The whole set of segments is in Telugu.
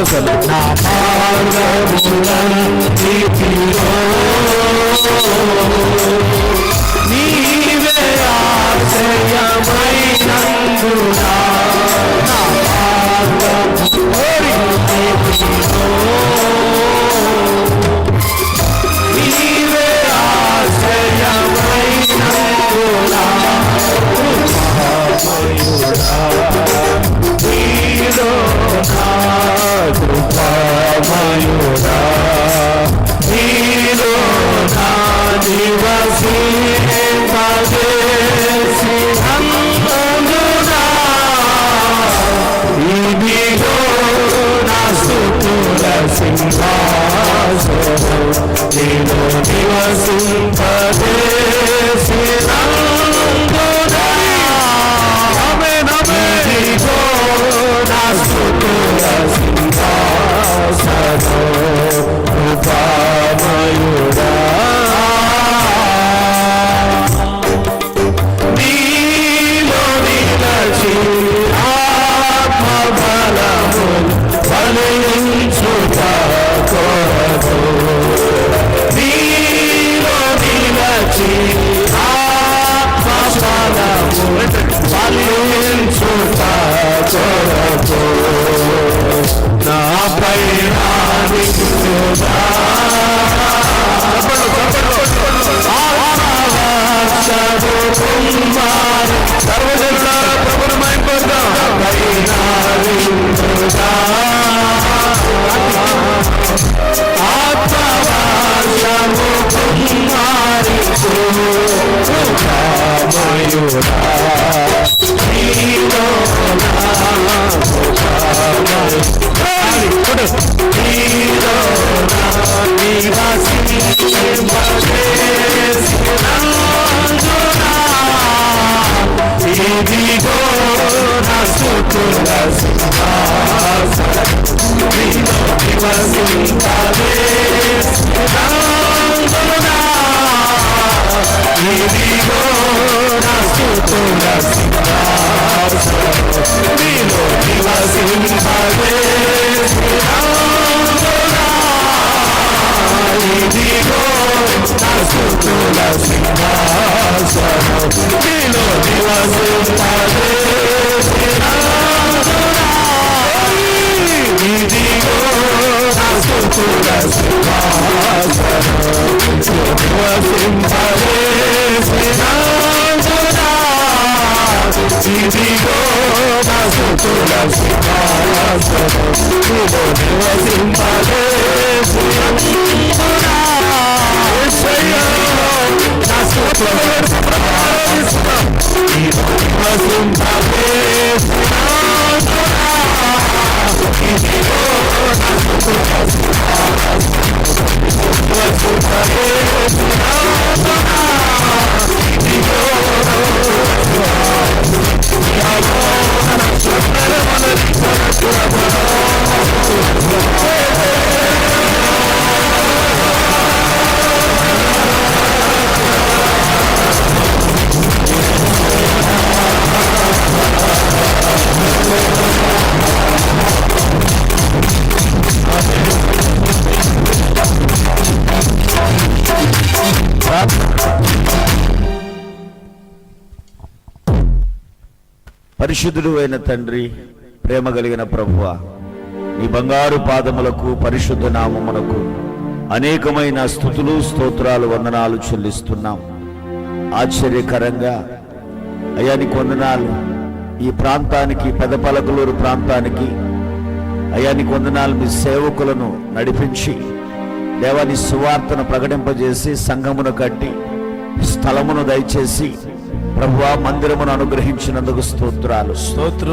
నా మార్గములన్నిటిలో నీవే ఆశ్రయమైనందునా నా మార్గములన్నిటిలో నీవే ఆశ్రయమైనందునా కృపామయుడా నీలో నా నివసింపజేసినందునా ఇదిగో నా స్తుతుల సింహాసనం నీలో నివసింపజేసినందునా ఇదిగో నా స్తుతుల కృపామయుడా నీలో నిలచి ఆత్మబలము ఫలించుట కొరకు నీలో నిలచి ఆత్మబలము ఫలించుట కొరకు నాపై సర్వజనులారా ప్రభువును మహిమపరుద్దాం. ఆత్మవర్షము కుమారిచు కృపామయుడా నీలో ఇదిగో నా స్తుతుల సింహాసనం నీలో నివసింపజేసినందునా ఇదిగో నా స్తుతుల సింహాసనం నీలో నివసింపజేసినందునా ఇదిగో నా స్తుతుల సింహాసనం నీలో నివసింపజేసినందునా ఇదిగో నా స్తుతుల సింహాసనం నీలో నివసింపజేసినందునా ఇదిగో నా స్తుతుల సింహాసనం నీలో నివసింపజేసినందునా నా స్తుతుల పరిశుద్ధుడు అయిన తండ్రి, ప్రేమ కలిగిన ప్రభువా, నీ బంగారు పాదములకు పరిశుద్ధ నామమునకు అనేకమైన స్తుతులు స్తోత్రాలు వందనాలు చెల్లిస్తున్నాం. ఆశ్చర్యకరంగా అయ్యా నీకు వందనాలు. ఈ ప్రాంతానికి, పెదపలకలూరు ప్రాంతానికి అయ్యా నీకు వందనాలు. మీ సేవకులను నడిపించి దేవాని సువార్తను ప్రకటింపజేసి సంఘమును కట్టి స్థలమును దయచేసి ప్రభువా మందిరమును అనుగ్రహించినందుకు స్తోత్రాలు.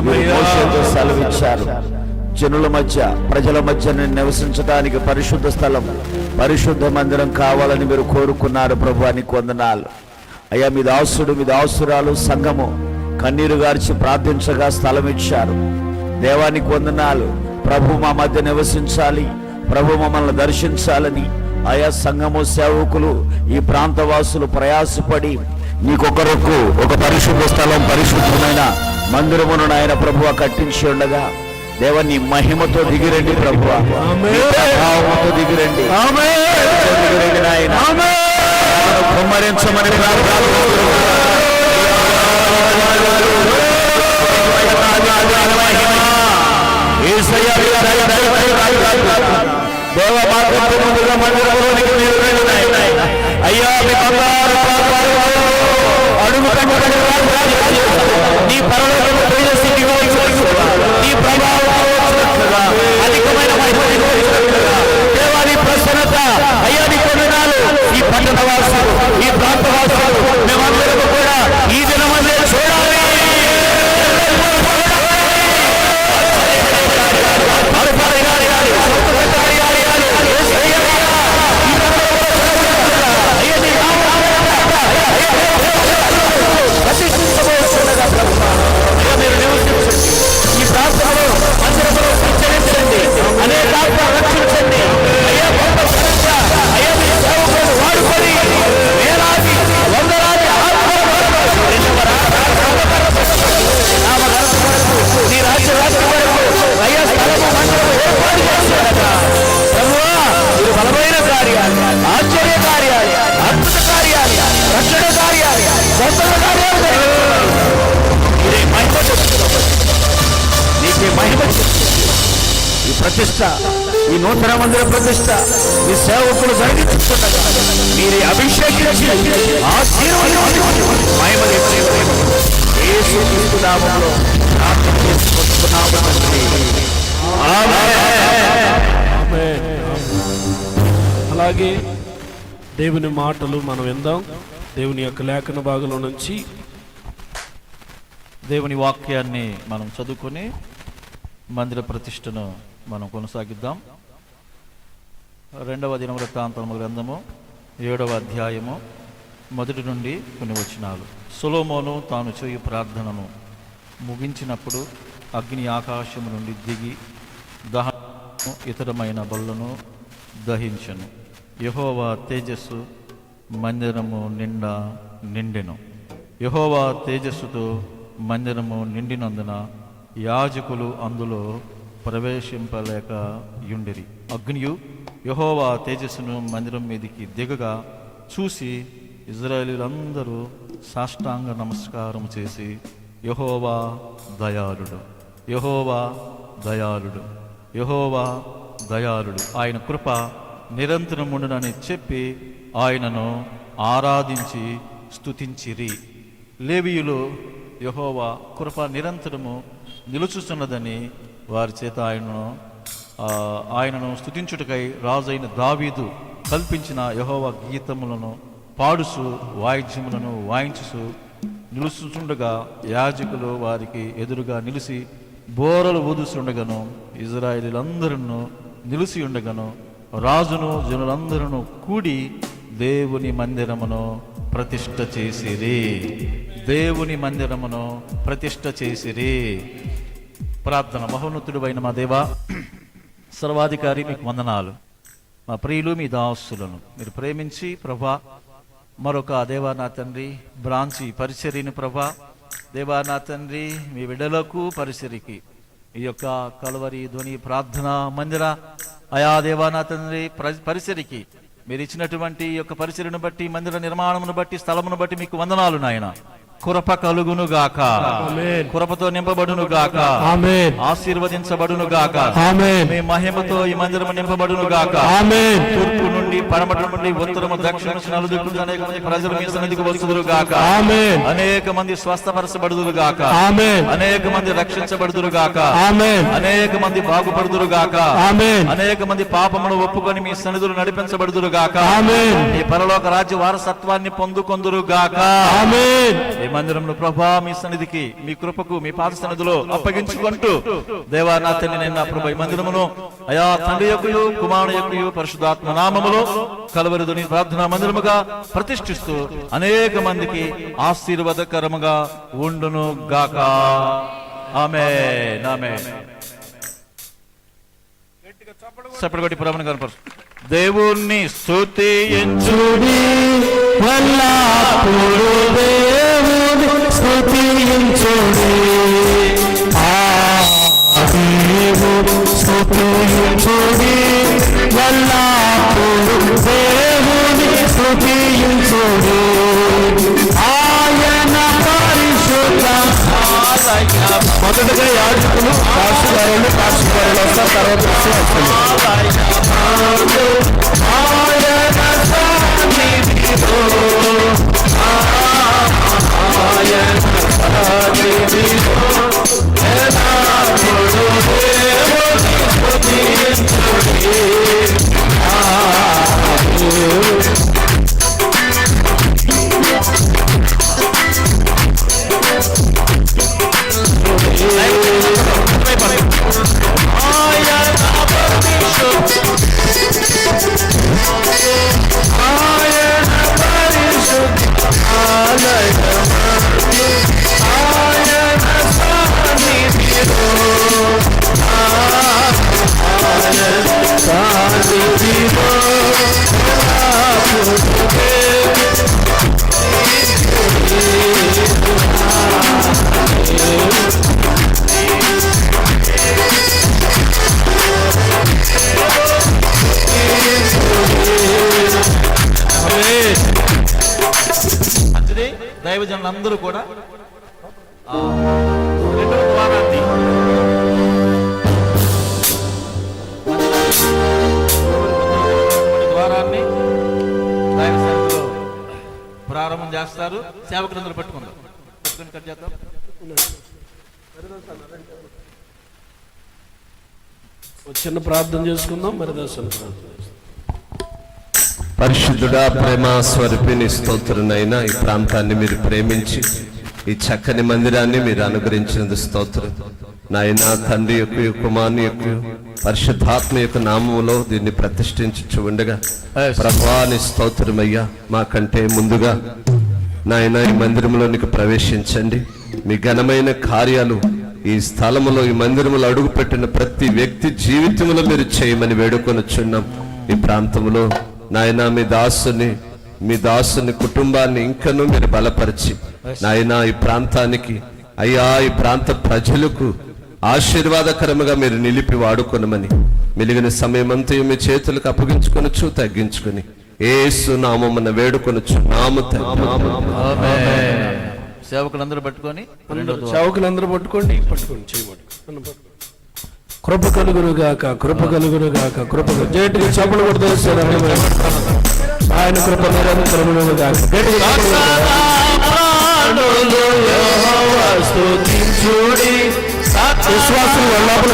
మోషేతో సెలవిచ్చారు, జనుల మధ్య ప్రజల మధ్య నేను నివసించడానికి పరిశుద్ధ స్థలం, పరిశుద్ధ మందిరం కావాలని మీరు కోరుకున్నారు. ప్రభువా నీకు వందనాలు. అయ్యా మీ దాసుడు, మీ దాసురాలు సంఘము కన్నీరు గార్చి ప్రార్థించగా స్థలం ఇచ్చారు. దేవానికి వందనాలు. ప్రభు మా మధ్య నివసించాలి, ప్రభు మమ్మల్ని దర్శించాలని ఆయా సంఘము సేవకులు, ఈ ప్రాంతవాసులు ప్రయాసపడి నీకొకరకు ఒక పరిశుద్ధ స్థలం, పరిశుద్ధమైన మందిరమును ఆయన ప్రభువ కట్టించి ఉండగా దేవ నీ మహిమతో దిగిరండి ప్రభువా, ప్రభావంతో దిగిరండి, దిగిరండి నాయన, కుమ్మరించమని దేవ మందిరంలోనికి మీరు అయ్యా మీ బంగారు అడుగు నీ పరలోకము నీ ప్రభావం అధికమైన దేవాని ప్రసన్నత అయ్యా నీ కొండనాలు ఈ పట్టణ వాసులు ఈ ప్రాంత వాసులు మేమందరూ కూడా ఈ దినమందే చూడాలి. ఈ ప్రాంతంలో మందిరంలో సంచరించండి, అనేక రక్షించండి అయ్యా, గొప్ప ఘనత అయ్యా మీ సేవకులను వాడుకొని వేలాది వందలాది నీ రాజ్యం వరకు అయ్యా స్థలము మందిరం ఏర్పాటు చేస్తారట ప్రభువా. మీరు బలమైన కార్యాలు, ఆశ్చర్య కార్యాలు, అద్భుత కార్యాలు, రక్షణ కార్యాలు, గొప్ప కార్యాలు నీకే మహిమ. ఈ ప్రతిష్ట, ఈ నూతన మందిర ప్రతిష్ట ఈ సేవకులు జరిగించుకుంటారు. మీరు అభిషేకించి మహిమ యేసు క్రీస్తు నామములో ప్రార్థన చేసుకుంటున్నాము తండ్రి. ఆమేన్. అలాగే దేవుని మాటలు మనం విందాం. దేవుని యొక్క లేఖన భాగంలో నుంచి దేవుని వాక్యాన్ని మనం చదువుకొని మందిర ప్రతిష్టను మనం కొనసాగిద్దాం. 2వ దినవృత్తాంతముల గ్రంథము 7వ అధ్యాయము 1 నుండి కొన్ని వచనాలు. సొలొమోను తాను చేయు ప్రార్థనను ముగించినప్పుడు అగ్ని ఆకాశము నుండి దిగి దహనము ఇతరమైన బలులను దహించెను. యెహోవా తేజస్సు మందిరము నిండా నిండెను. యెహోవా తేజస్సుతో మందిరము నిండినందున యాజకులు అందులో ప్రవేశింపలేక యుండిరి. అగ్నియు యెహోవా తేజస్సును మందిరం మీదికి దిగగా చూసి ఇశ్రాయేలీయులందరూ సాష్టాంగ నమస్కారం చేసి యెహోవా దయాళుడు, యెహోవా దయాళుడు, యెహోవా దయాళుడు, ఆయన కృప నిరంతరముండునని చెప్పి ఆయనను ఆరాధించి స్తుతించిరి. లేవీయులు యెహోవా కృప నిరంతరము నిలుచుతున్నదని వారి చేత ఆయనను స్తుతించుటకై రాజైన దావీదు కల్పించిన యెహోవా గీతములను పాడుసు వాయిద్యములను వాయించుసు నిలుచుచుండగా యాజకులు వారికి ఎదురుగా నిలిచి బోరలు ఊదుచుండగను ఇశ్రాయేలీయులందరూ నిలిచి ఉండగను రాజును జనులందరూ కూడి దేవుని మందిరమును ప్రతిష్ఠ చేసిరి. దేవుని మందిరమును ప్రతిష్ఠ చేసిరి. ప్రార్థన. మహోన్నతుడైన మా దేవా, సర్వాధికారి, మీకు వందనాలు. మా ప్రియులు మీ దాసులను మీరు ప్రేమించి ప్రభా మరొక దేవా నా తండ్రి బ్రాంచి పరిచర్యని ప్రభా దేవా నా తండ్రి మీ బిడ్డలకు పరిచర్యకి ఈ యొక్క కల్వరి ధ్వని ప్రార్థన మందిర అయా దేవా నా తండ్రి పరిచర్యకి మీరు ఇచ్చినటువంటి ఈ యొక్క పరిచర్యను బట్టి మందిర నిర్మాణమును బట్టి స్థలమును బట్టి మీకు వందనాలు నాయన. కృప కలుగును గాక, కృపతో నింపబడును గాక, ఆశీర్వదించబడును గాక, మీ మహిమతో ఈ మందిరము నింపబడును గాక. తూర్పు నుండి పడమట నుండి ఉత్తరము దక్షిణ నలుదిక్కులు అనేక మంది ప్రజలు మీ సన్నిధికి వస్తుదురు గాక. అనేక మంది స్వస్థపరచబడుదురు గాక, అనేక మంది రక్షించబడుదురు గాక, అనేక మంది బాగుపడుదురు గాక, అనేక మంది పాపమును ఒప్పుకొని మీ సన్నిధులు నడిపించబడుదురు గాక, ఈ పరలోక రాజ్య వారసత్వాన్ని పొందుకొందురు గాక. ఈ మందిరంలో ప్రభా మీ సన్నిధికి మీ కృపకు మీ పాద సన్నిధిలో అప్పగించుకుంటూ దేవా నా తండ్రి నేను నా ప్రభా ఈ మందిరమును అయా తండ్రి యొక్కయు కుమారుని యొక్కయు పరిశుద్ధాత్మ నామములో కల్వరి ధ్వని ప్రార్థనా మందిరముగా ప్రతిష్ఠిస్తూ అనేక మందికి ఆశీర్వాదకరముగా ఉండును గాక. ఆమేన్. ఆమేన్. చప్పటి ప్రభువుని కనపరు. దేవుణ్ణి స్తుతించుడి వల్లప్పుడు దేవుని స్తుతించుడి. మొదటగా యాజకులు, కాసుగారులు వస్తారు, తర్వాత విశ్వాసులు. దైవజనులందరూ కూడా రెండవ ద్వారాన్ని దైవ సన్నిధిలో ప్రారంభం చేస్తారు. సేవకులందరూ పట్టుకుని కట్ చేద్దాం. చిన్న ప్రార్థన చేసుకుందాం. మరి దర్శనం పరిశుద్ధుడా, ప్రేమ స్వరూపిణి స్తోత్రునైనా ఈ ప్రాంతాన్ని మీరు ప్రేమించి ఈ చక్కని మందిరాన్ని మీరు అనుగ్రహించినందుకు స్తోత్రం నాయనా. తండ్రి యొక్క కుమారుని యొక్క పరిశుద్ధాత్మ యొక్క నామములో దీన్ని ప్రతిష్ఠించు ఉండగా ప్రభువాని స్తోత్రమయ్యా. మాకంటే ముందుగా నాయన ఈ మందిరంలోనికి ప్రవేశించండి. మీ ఘనమైన కార్యాలు ఈ స్థలములో, ఈ మందిరములో అడుగుపెట్టిన ప్రతి వ్యక్తి జీవితంలో మీరు చేయమని వేడుకొనుచున్నాం. ఈ ప్రాంతంలో నాయన మీ దాసుని కుటుంబాన్ని ఇంకనూ మీరు బలపరిచి నాయన ఈ ప్రాంతానికి అయ్యా, ఈ ప్రాంత ప్రజలకు ఆశీర్వాదకరముగా మీరు నిలిపి వాడుకొనమని మిలిగిన సమయమంతా మీ చేతులకు అప్పగించుకొనొచ్చు, తగ్గించుకొని యేసు నామమున వేడుకొనుచున్నాము. సేవకులందరూ పట్టుకోండి చేయమండి. కృప కలుగునుగాక, కృప కలుగునుగాక, కృప జేటికి చెప్పులు కొడుతూ ఆయన కృప నిరంతరమునుగాక. విశ్వాసం లోపల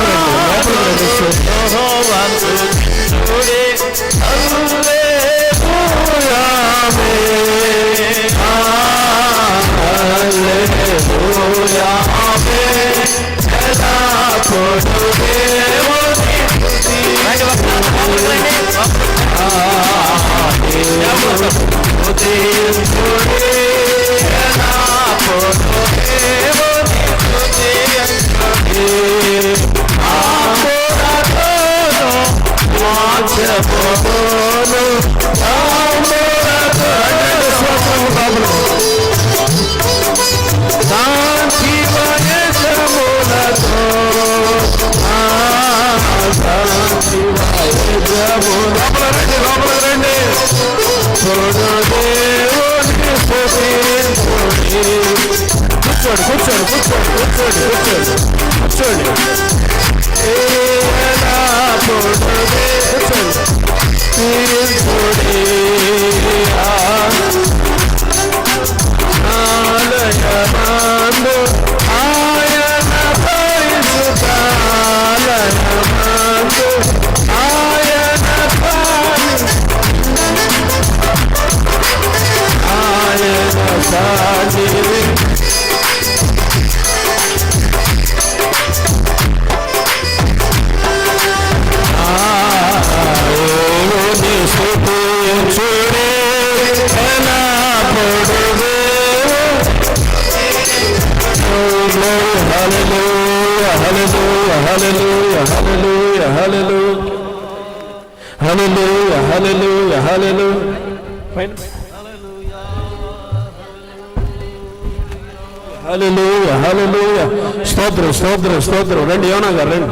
స్తోత్రం స్తోత్రం స్తోత్రం. రండి, యోనా గారు రండి.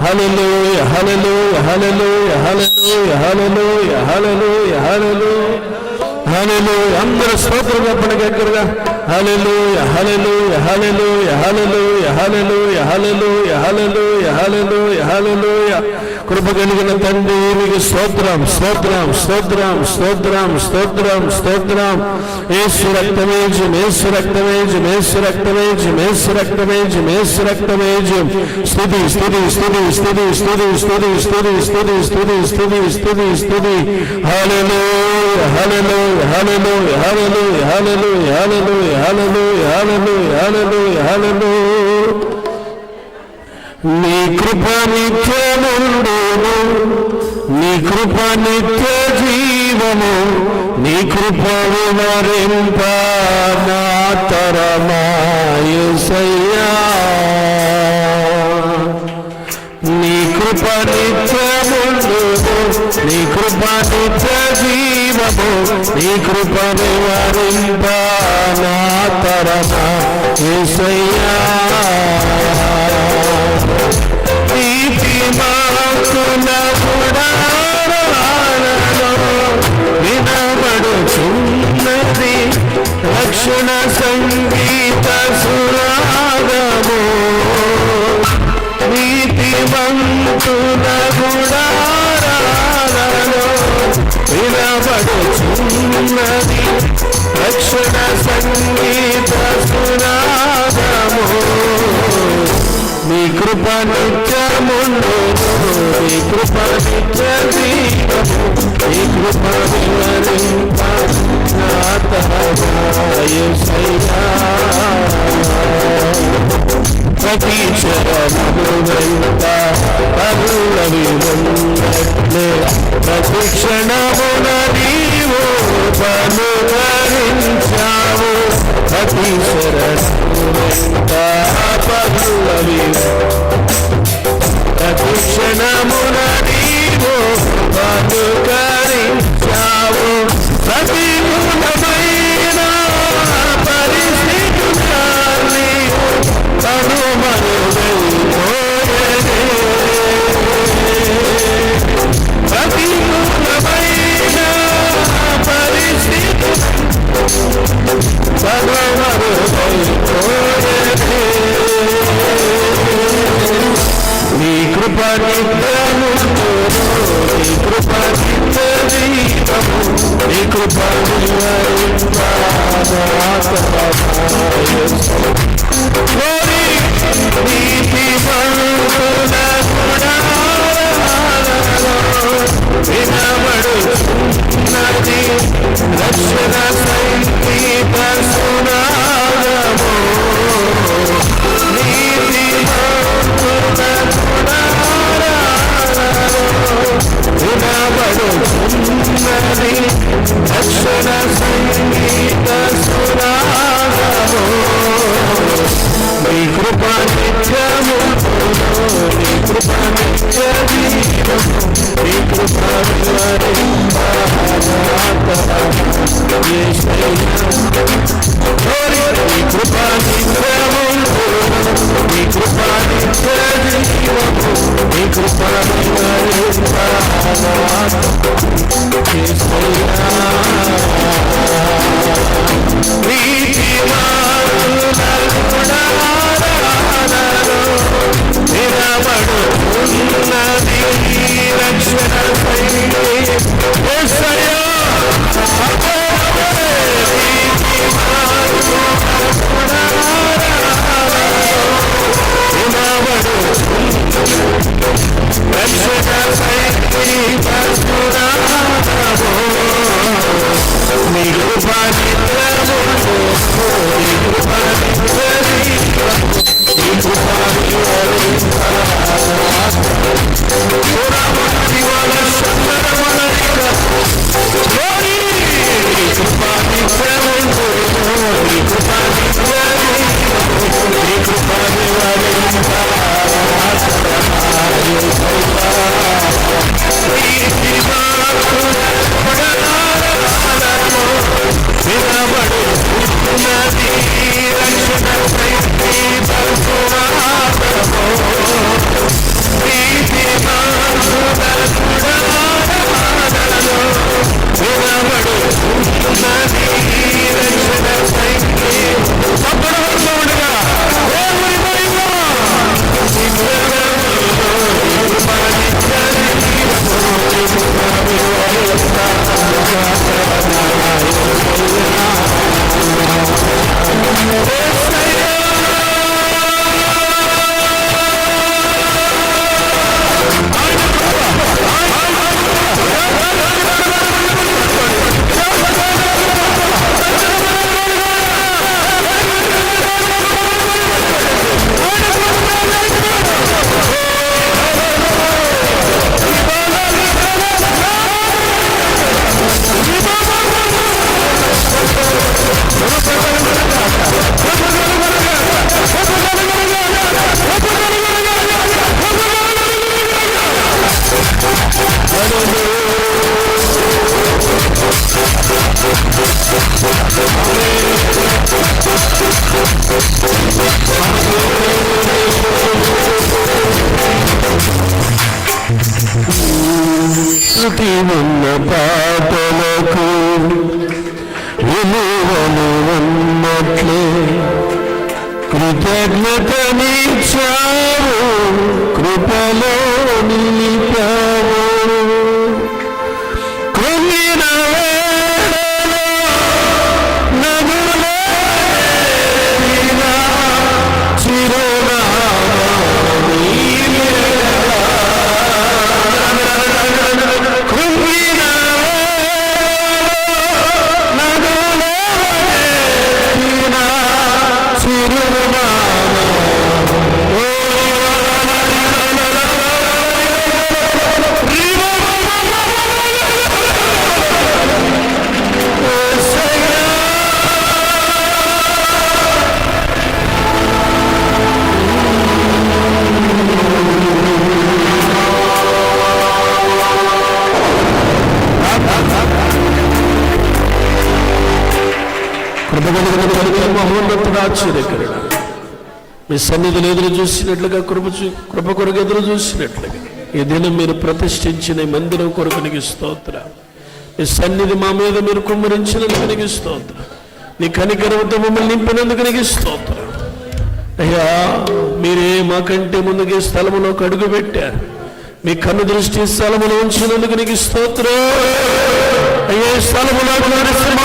హల్లెలూయా హల్లెలూయా హల్లెలూయా హల్లెలూయా హల్లెలూయా హల్లెలూయా హల్లెలూయా హల్లెలూయా. అందరూ స్తోత్రం చెప్పండి దగ్గరగా. హల్లెలూయా హల్లెలూయా హల్లెలూయా హల్లెలూయా హల్లెలూయా హల్లెలూయా హల్లెలూయా హల్లెలూయా హల్లెలూయా. కృప కలిగిన తండ్రి మీకు స్తోత్రం స్తోత్రం స్తోత్రం స్తోత్రం స్తోత్రం స్తోత్రం. యేసు రక్తమేజం యేసు రక్తమేజం యేసు రక్తమేజం యేసు రక్తమేజం యేసు రక్తమేజం. స్తుతి స్తుతి స్తుతి స్తుతి స్తుతి స్తుతి స్తుతి స్తుతి స్తుతి స్తుతి స్తుతి స్తుతి. హల్లెలూయా హల్లెలూయా హల్లెలూయా హల్లెలూయా హల్లెలూయా హల్లెలూయా హల్లెలూయా హల్లెలూయా హల్లెలూయా హల్లెలూయా. నీ కృప నిత్యముండును, నీ కృప నిత్య జీవము, నీ కృప వివరింప నా తరమా యేసయ్యా. నీ కృప నిత్యముండును, నీ కృప నిత్య జీవము, నీ కృప వివరింప నా తరమా యేసయ్యా. వినబడుచున్నది రక్షణ సంగీత సురాగము, నీతిమంతుల గుడారాలలో వినబడుచున్నది రక్షణ సంగీత సురాగము. నీ కృప నిత్యముండును, నీ కృప నిత్య జీవము, నీ కృప వివరింప నా తరమా యేసయ్యా. ప్రతి చరణము వెంట పరులవి ఉన్నట్లే ప్రతి క్షణమున నీవు పలుకరించావు. ప్రతి శరణము వెంట పరులవి ప్రతి క్షణమున నీవు పలుకరించావు. ప్రతికూలమైన పరిస్థితులన్నీ కనుమరుగైపోయేనే. ప్రతికూలమైన పరిస్థితులు కనుమరుగైపోయేనే. నీ కృప నిత్యముండును, నీ కృప నిత్య జీవము, నీ కృప వివరింప నా తరమా యేసయ్యా. నీతిమంతుల గుడారాలలో వినబడుచున్నది రక్షణ సంగీత సునాదము, నీతిమంతుల గుడారాలలో వినబడుచున్నది రక్షణ సంగీత సునాదము. నీ కృప నిత్యముండును, నీ కృప నిత్య జీవము, నీ కృప వివరింప నా తరమా యేసయ్యా. నీ కృప నిత్యముండును, నీ కృప నిత్య జీవము, నీ కృప వివరింప నా తరమా యేసయ్యా. నీతిమంతుల గుడారాలలో వినబడుచున్నది రక్షణ సంగీత యేసయ్యా. రక్షణ సంగీత సునాదము, నీ కృప నిత్యముండును, నీ కృప నిత్య జీవము, నీ కృప వివరింప నా తరమా ఉన్న పాటలకు విలువలు ఉన్నట్లే కృతజ్ఞత నీచావు, కృపలో నిలిపావు. కృంగిన వేళలో నదులే చిరునామా నీవే. కృంగిన నదులే చిరునామా. మహోన్నతుడు, ఆశ్చర్యకరుడు, మీ సన్నిధిని ఎదురు చూసినట్లుగా కృప కొరకు ఎదురు చూసినట్లుగా ఈ దినం మీరు ప్రతిష్ఠించిన ఈ మందిరం కొరకు నీకు స్తోత్రం. మీ సన్నిధి మా మీద మీరు కుమ్మరించినందుకు నీకు స్తోత్రం. నీ కనికరంతో మమ్మల్ని నింపినందుకు నీకు స్తోత్రం. అయ్యా, మీరే మాకంటే ముందుగా స్థలములోకి అడుగు పెట్టారు. మీ కన్ను దృష్టి స్థలములో ఉంచినందుకు నీకు స్తోత్రం. అయ్యే స్థలములో చేస్తున్న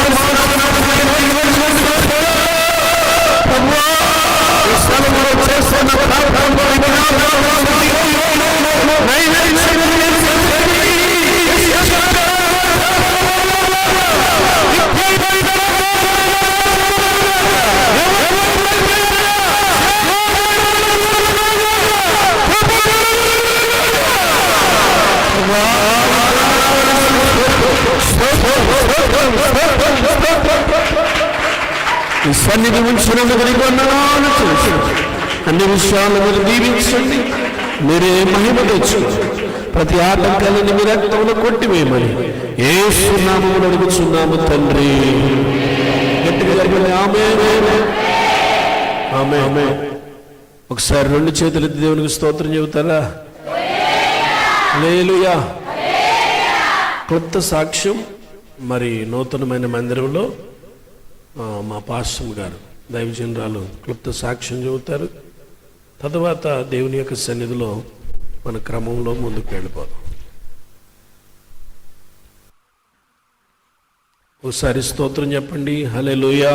ఈ సన్నిధి ఉంచినందుకు నీకు వందనాలు చేసి అన్ని విషయాలు మీరు దీవించండి. మీరే మహిమ తెచ్చు. ప్రతి ఆటంకాలని మీ రక్తంలో కొట్టివేయమని యేసు నామములో అడుగుచున్నాము తండ్రి. గట్టిగా జరిగింది. ఆమేన్. ఒకసారి రెండు చేతులెత్తి దేవునికి స్తోత్రం చెబుతారా? హల్లెలూయా. కొత్త సాక్ష్యం మరి నూతనమైన మందిరంలో మా పాస్టర్ గారు దైవజనరాలు క్లుప్త సాక్ష్యం చెబుతారు. తరువాత దేవుని యొక్క సన్నిధిలో మన క్రమంలో ముందుకు వెళ్ళిపోదాం. ఒకసారి స్తోత్రం చెప్పండి. హల్లెలూయా,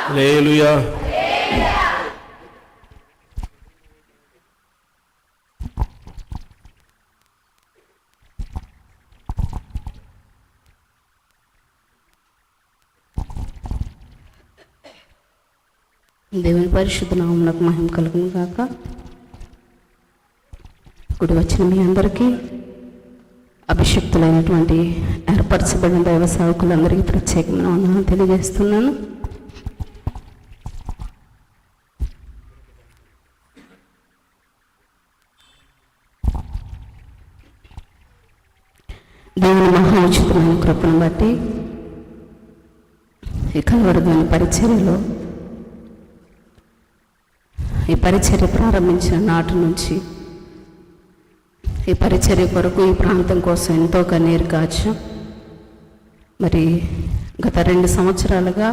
హల్లెలూయా. దేవుని పరిశుద్ధ నామమునకు మహిమ కలుగును గాక. గుడి వచ్చిన మీ అందరికీ, అభిషక్తులైనటువంటి ఏర్పరచబడిన దైవ సేవకులందరికీ ప్రత్యేకమైన వందనాలు తెలియజేస్తున్నాను. దేవుని మహా ఉచితమైన కృపను బట్టి ఈ కలవరమైన పరిచర్యలో ఈ పరిచర్య ప్రారంభించిన నాటి నుంచి ఈ పరిచర్య కొరకు ఈ ప్రాంతం కోసం ఎంతో కన్నీరు కాచాం. మరి గత 2 సంవత్సరాలుగా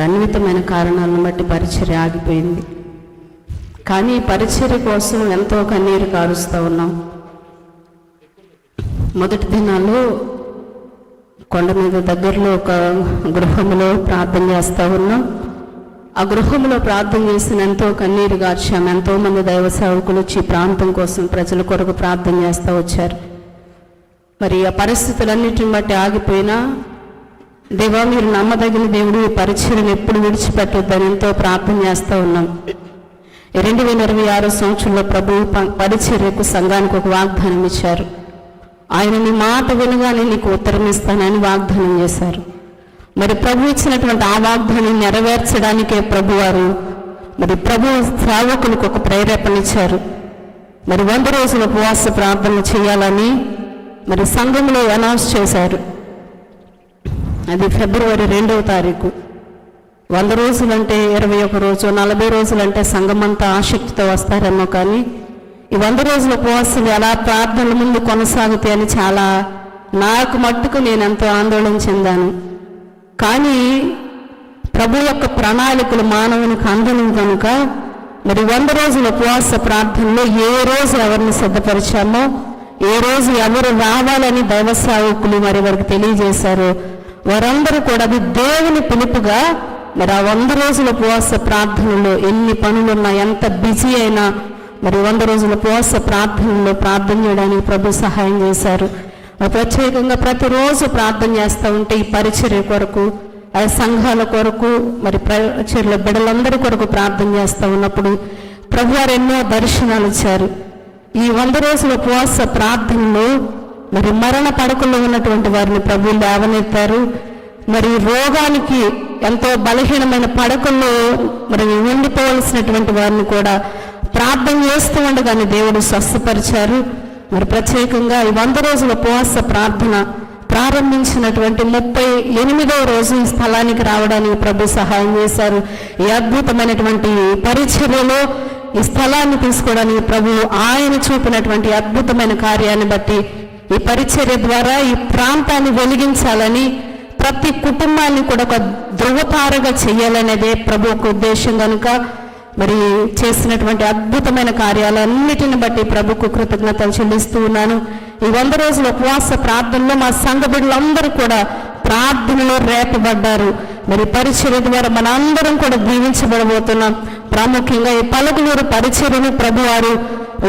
అన్వితమైన కారణాలను బట్టి పరిచర్య ఆగిపోయింది. కానీ ఈ పరిచర్య కోసం ఎంతో కన్నీరు కారుస్తూ ఉన్నాం. మొదటి దినాల్లో కొండ మీద దగ్గరలో ఒక గృహంలో ప్రార్థన చేస్తూ ఉన్నాం. ఆ గృహంలో ప్రార్థన చేసిన ఎంతో కన్నీరు గార్చాం. ఎంతోమంది దైవ సేవకులు వచ్చి ప్రాంతం కోసం ప్రజల కొరకు ప్రార్థన చేస్తూ వచ్చారు. మరి ఆ పరిస్థితులన్నిటిని బట్టి ఆగిపోయినా, దేవా మీరు నమ్మదగిన దేవుడు, ఈ పరిచర్యను ఎప్పుడు విడిచిపెట్టొద్దని ఎంతో ప్రార్థన చేస్తూ ఉన్నాం. 2026 సంవత్సరంలో ప్రభువు పరిచర్యకు సంఘానికి ఒక వాగ్దానం ఇచ్చారు. ఆయన నీ మాట వినగానే నీకు ఉత్తరం ఇస్తానని వాగ్దానం చేశారు. మరి ప్రభు ఇచ్చినటువంటి ఆ వాగ్దానం నెరవేర్చడానికే ప్రభువారు మరి ప్రభు సేవకులకు ఒక ప్రేరేపణ ఇచ్చారు. మరి 100 రోజుల ఉపవాస ప్రార్థన చేయాలని మరి సంఘంలో అనౌన్స్ చేశారు. అది ఫిబ్రవరి 2వ తారీఖు. 100 రోజులంటే 21 రోజు, 40 రోజులంటే సంఘం అంతా ఆసక్తితో వస్తారేమో, కానీ ఈ 100 రోజుల ఉపవాసాలు ఎలా ప్రార్థనల ముందు కొనసాగుతాయని చాలా నాకు మట్టుకు నేను ఎంతో ఆందోళన చెందాను. కానీ ప్రభు యొక్క ప్రణాళికలు మానవునికి అందనం కనుక మరి 100 రోజుల ఉపవాస ప్రార్థనలో ఏ రోజు ఎవరిని సిద్ధపరిచామో, ఏ రోజు ఎవరు రావాలని దైవ సేవకులు మరి వారికి తెలియజేశారో వారందరూ కూడా అది దేవుని పిలుపుగా మరి ఆ 100 రోజుల ఉపవాస ప్రార్థనలో ఎన్ని పనులున్నా, ఎంత బిజీ అయినా మరి 100 రోజుల ఉపవాస ప్రార్థనలో ప్రార్థన చేయడానికి ప్రభు సహాయం చేశారు. ప్రత్యేకంగా ప్రతిరోజు ప్రార్థన చేస్తూ ఉంటే ఈ పరిచర్య కొరకు, ఆ సంఘాల కొరకు, మరి పరిచర్య బిడ్డలందరి కొరకు ప్రార్థన చేస్తూ ఉన్నప్పుడు ప్రభు వారు ఎన్నో దర్శనాలు ఇచ్చారు. ఈ 100 రోజుల ఉపవాస ప్రార్థనలో మరి మరణ పడకల్లో ఉన్నటువంటి వారిని ప్రభు లేవనెత్తారు. మరి రోగానికి ఎంతో బలహీనమైన పడకల్లో మరి ఉండిపోవలసినటువంటి వారిని కూడా ప్రార్థన చేస్తూ ఉండగానే దేవుడు స్వస్థపరిచారు. మరి ప్రత్యేకంగా ఈ 100 రోజుల ఉపవాస ప్రార్థన ప్రారంభించినటువంటి 38వ రోజు ఈ స్థలానికి రావడానికి ప్రభు సహాయం చేశారు. ఈ అద్భుతమైనటువంటి పరిచర్యలో ఈ స్థలాన్ని తీసుకోవడానికి ప్రభు ఆయన చూపినటువంటి అద్భుతమైన కార్యాన్ని బట్టి ఈ పరిచర్య ద్వారా ఈ ప్రాంతాన్ని వెలిగించాలని, ప్రతి కుటుంబాన్ని కూడా ఒక ధృవతారగా చేయాలనేదే ప్రభు ఒక ఉద్దేశం కనుక మరి చేసినటువంటి అద్భుతమైన కార్యాలన్నిటిని బట్టి ప్రభుకు కృతజ్ఞతలు చెల్లిస్తూ ఉన్నాను. ఈ 100 రోజుల ఉపవాస ప్రార్థనలో మా సంఘ బిడ్డలందరూ కూడా ప్రార్థనలో రేపబడ్డారు. మరి పరిచర్య ద్వారా మనందరం కూడా దీవించబడబోతున్నాం. ప్రాముఖ్యంగా ఈ పలుకులూరు పరిచర్యను ప్రభువారు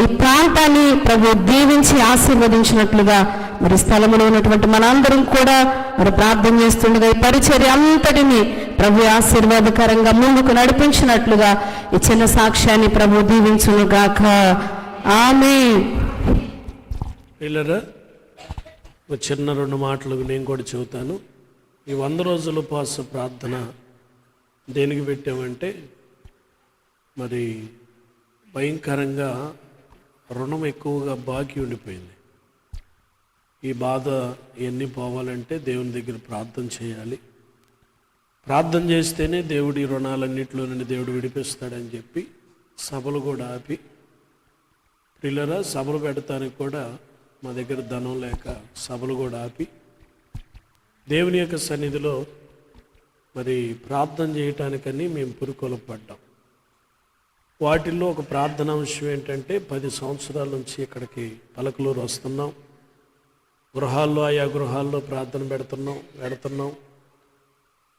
ఈ ప్రాంతాన్ని ప్రభు దీవించి ఆశీర్వదించినట్లుగా మరి స్థలంలో ఉన్నటువంటి మనందరం కూడా మరి ప్రార్థన చేస్తుండగా ఈ పరిచర్య అంతటిని ప్రభు ఆశీర్వాదకరంగా ముందుకు నడిపించినట్లుగా ఈ చిన్న సాక్ష్యాన్ని ప్రభు దీవించును గాక. ఆమేన్. పిల్లరా, ఒక చిన్న 2 మాటలు నేను కూడా చెబుతాను. ఈ 100 రోజుల ఉపవాస ప్రార్థన దేనికి పెట్టామంటే, మరి భయంకరంగా రుణం ఎక్కువగా బాకీ ఉండిపోయింది. ఈ బాధ ఇవన్నీ పోవాలంటే దేవుని దగ్గర ప్రార్థన చేయాలి. ప్రార్థన చేస్తేనే దేవుడి రుణాలన్నింటిలో నుండి దేవుడు విడిపిస్తాడని చెప్పి సభలు కూడా ఆపి, పిల్లరా సభలు పెడతానికి కూడా మా దగ్గర ధనం లేక సభలు కూడా ఆపి దేవుని యొక్క సన్నిధిలో మరి ప్రార్థన చేయటానికని మేము పురుకొల్పడ్డాం. వాటిల్లో ఒక ప్రార్థన అంశం ఏంటంటే, 10 సంవత్సరాల నుంచి ఇక్కడికి పలకలూరు వస్తున్నాం. గృహాల్లో, ఆయా గృహాల్లో ప్రార్థన పెడుతున్నాం.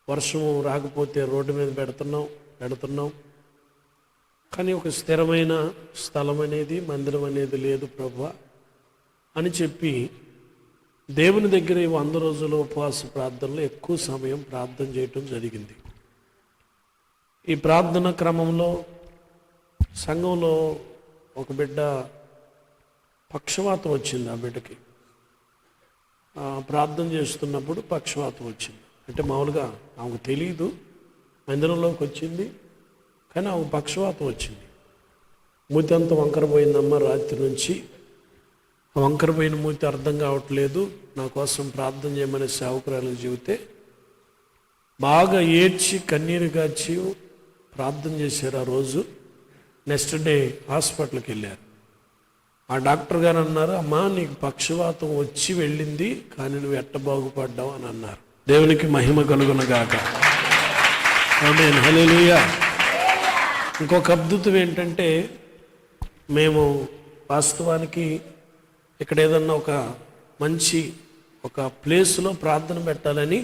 వర్షం రాకపోతే రోడ్డు మీద పెడుతున్నాం. కానీ ఒక స్థిరమైన స్థలం అనేది, మందిరం అనేది లేదు ప్రభువా అని చెప్పి దేవుని దగ్గర 100 రోజుల ఉపవాస ప్రార్థనలో ఎక్కువ సమయం ప్రార్థన చేయటం జరిగింది. ఈ ప్రార్థన క్రమంలో సంఘంలో ఒక బిడ్డ పక్షవాతం వచ్చింది. ఆ బిడ్డకి ప్రార్థన చేస్తున్నప్పుడు పక్షవాతం వచ్చింది. అంటే మామూలుగా ఆమెకు తెలియదు, మందిరంలోకి వచ్చింది, కానీ ఆమెకు పక్షవాతం వచ్చింది. మూతి అంతా వంకరపోయిందమ్మ. రాత్రి నుంచి వంకరపోయిన మూతి అర్థం కావట్లేదు, నా కోసం ప్రార్థన చేయమని సేవకురాలకు చెబితే బాగా ఏడ్చి కన్నీరు గార్చి ప్రార్థన చేశారు. ఆ రోజు నెక్స్ట్ డే హాస్పిటల్కి వెళ్ళారు. ఆ డాక్టర్ గారు అన్నారు, అమ్మా నీకు పక్షవాతం వచ్చి వెళ్ళింది, కానీ నువ్వు ఎట్ట బాగుపడ్డావు అని అన్నారు. దేవునికి మహిమ కలుగునగాక. ఆమేన్. హల్లెలూయా. ఇంకొక అద్భుతం ఏంటంటే, మేము వాస్తవానికి ఇక్కడ ఏదన్నా ఒక మంచి ఒక ప్లేస్లో ప్రార్థన పెట్టాలని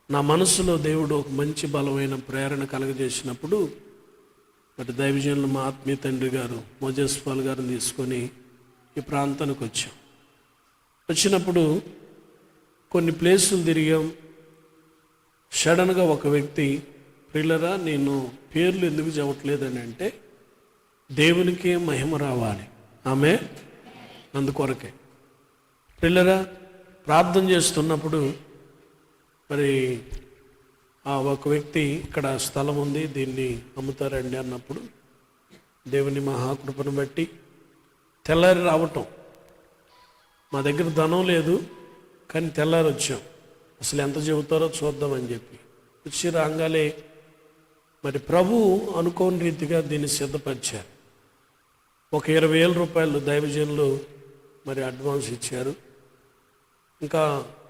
నా మనసులో దేవుడు ఒక మంచి బలమైన ప్రేరణ కలగజేసినప్పుడు మరి దైవజనులు మా ఆత్మీయ తండ్రి గారు మోజేస్ పాల్ గారిని తీసుకొని ఈ ప్రాంతానికి వచ్చినప్పుడు కొన్ని ప్లేసులు తిరిగాం. సడన్గా ఒక వ్యక్తి, పిల్లరా నేను పేర్లు ఎందుకు చెప్పట్లేదని అంటే, దేవునికే మహిమ రావాలి, ఆమె అందుకొరకే. పిల్లరా ప్రార్థన చేస్తున్నప్పుడు మరి ఒక వ్యక్తి, ఇక్కడ స్థలం ఉంది, దీన్ని అమ్ముతారండి అన్నప్పుడు దేవుని మహాకృపను బట్టి తెల్లారి రావటం. మా దగ్గర ధనం లేదు, కానీ తెల్లారి వచ్చాం. అసలు ఎంత చెబుతారో చూద్దామని చెప్పి వచ్చి రాగానే మరి ప్రభు అనుకోని రీతిగా దీన్ని సిద్ధపరిచారు. ఒక 20,000 రూపాయలు దైవజనులు మరి అడ్వాన్స్ ఇచ్చారు. ఇంకా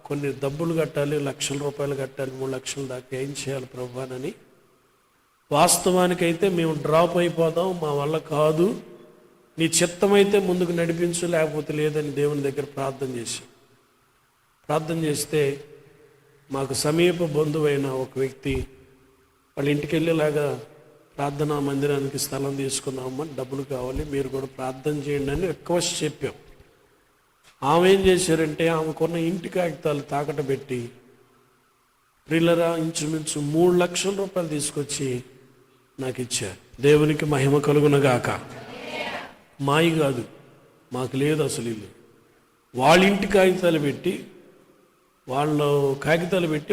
కొన్ని డబ్బులు కట్టాలి, లక్షల రూపాయలు కట్టాలి, 3 లక్షల దాకా ఏం చేయాలి ప్రభువానని. వాస్తవానికైతే మేము డ్రాప్ అయిపోదాం, మా వల్ల కాదు, నీ చిత్తమైతే ముందుకు నడిపించు, లేకపోతే లేదని దేవుని దగ్గర ప్రార్థన చేస్తే మాకు సమీప బంధువైన ఒక వ్యక్తి వాళ్ళ ఇంటికి వెళ్ళేలాగా ప్రార్థనా మందిరానికి స్థలం తీసుకుందామని, డబ్బులు కావాలి, మీరు కూడా ప్రార్థన చేయండి అని రిక్వెస్ట్ చెప్పాం. ఆమె ఏం చేశారంటే ఆమెకున్న ఇంటి కాగితాలు తాకట్టు పెట్టి ప్రియులరా ఇంచుమించు 3 లక్షల రూపాయలు తీసుకొచ్చి నాకు ఇచ్చారు. దేవునికి మహిమ కలుగునగాక. మాయి కాదు, మాకు లేదు అసలు ఇల్లు. వాళ్ళ ఇంటి కాగితాలు పెట్టి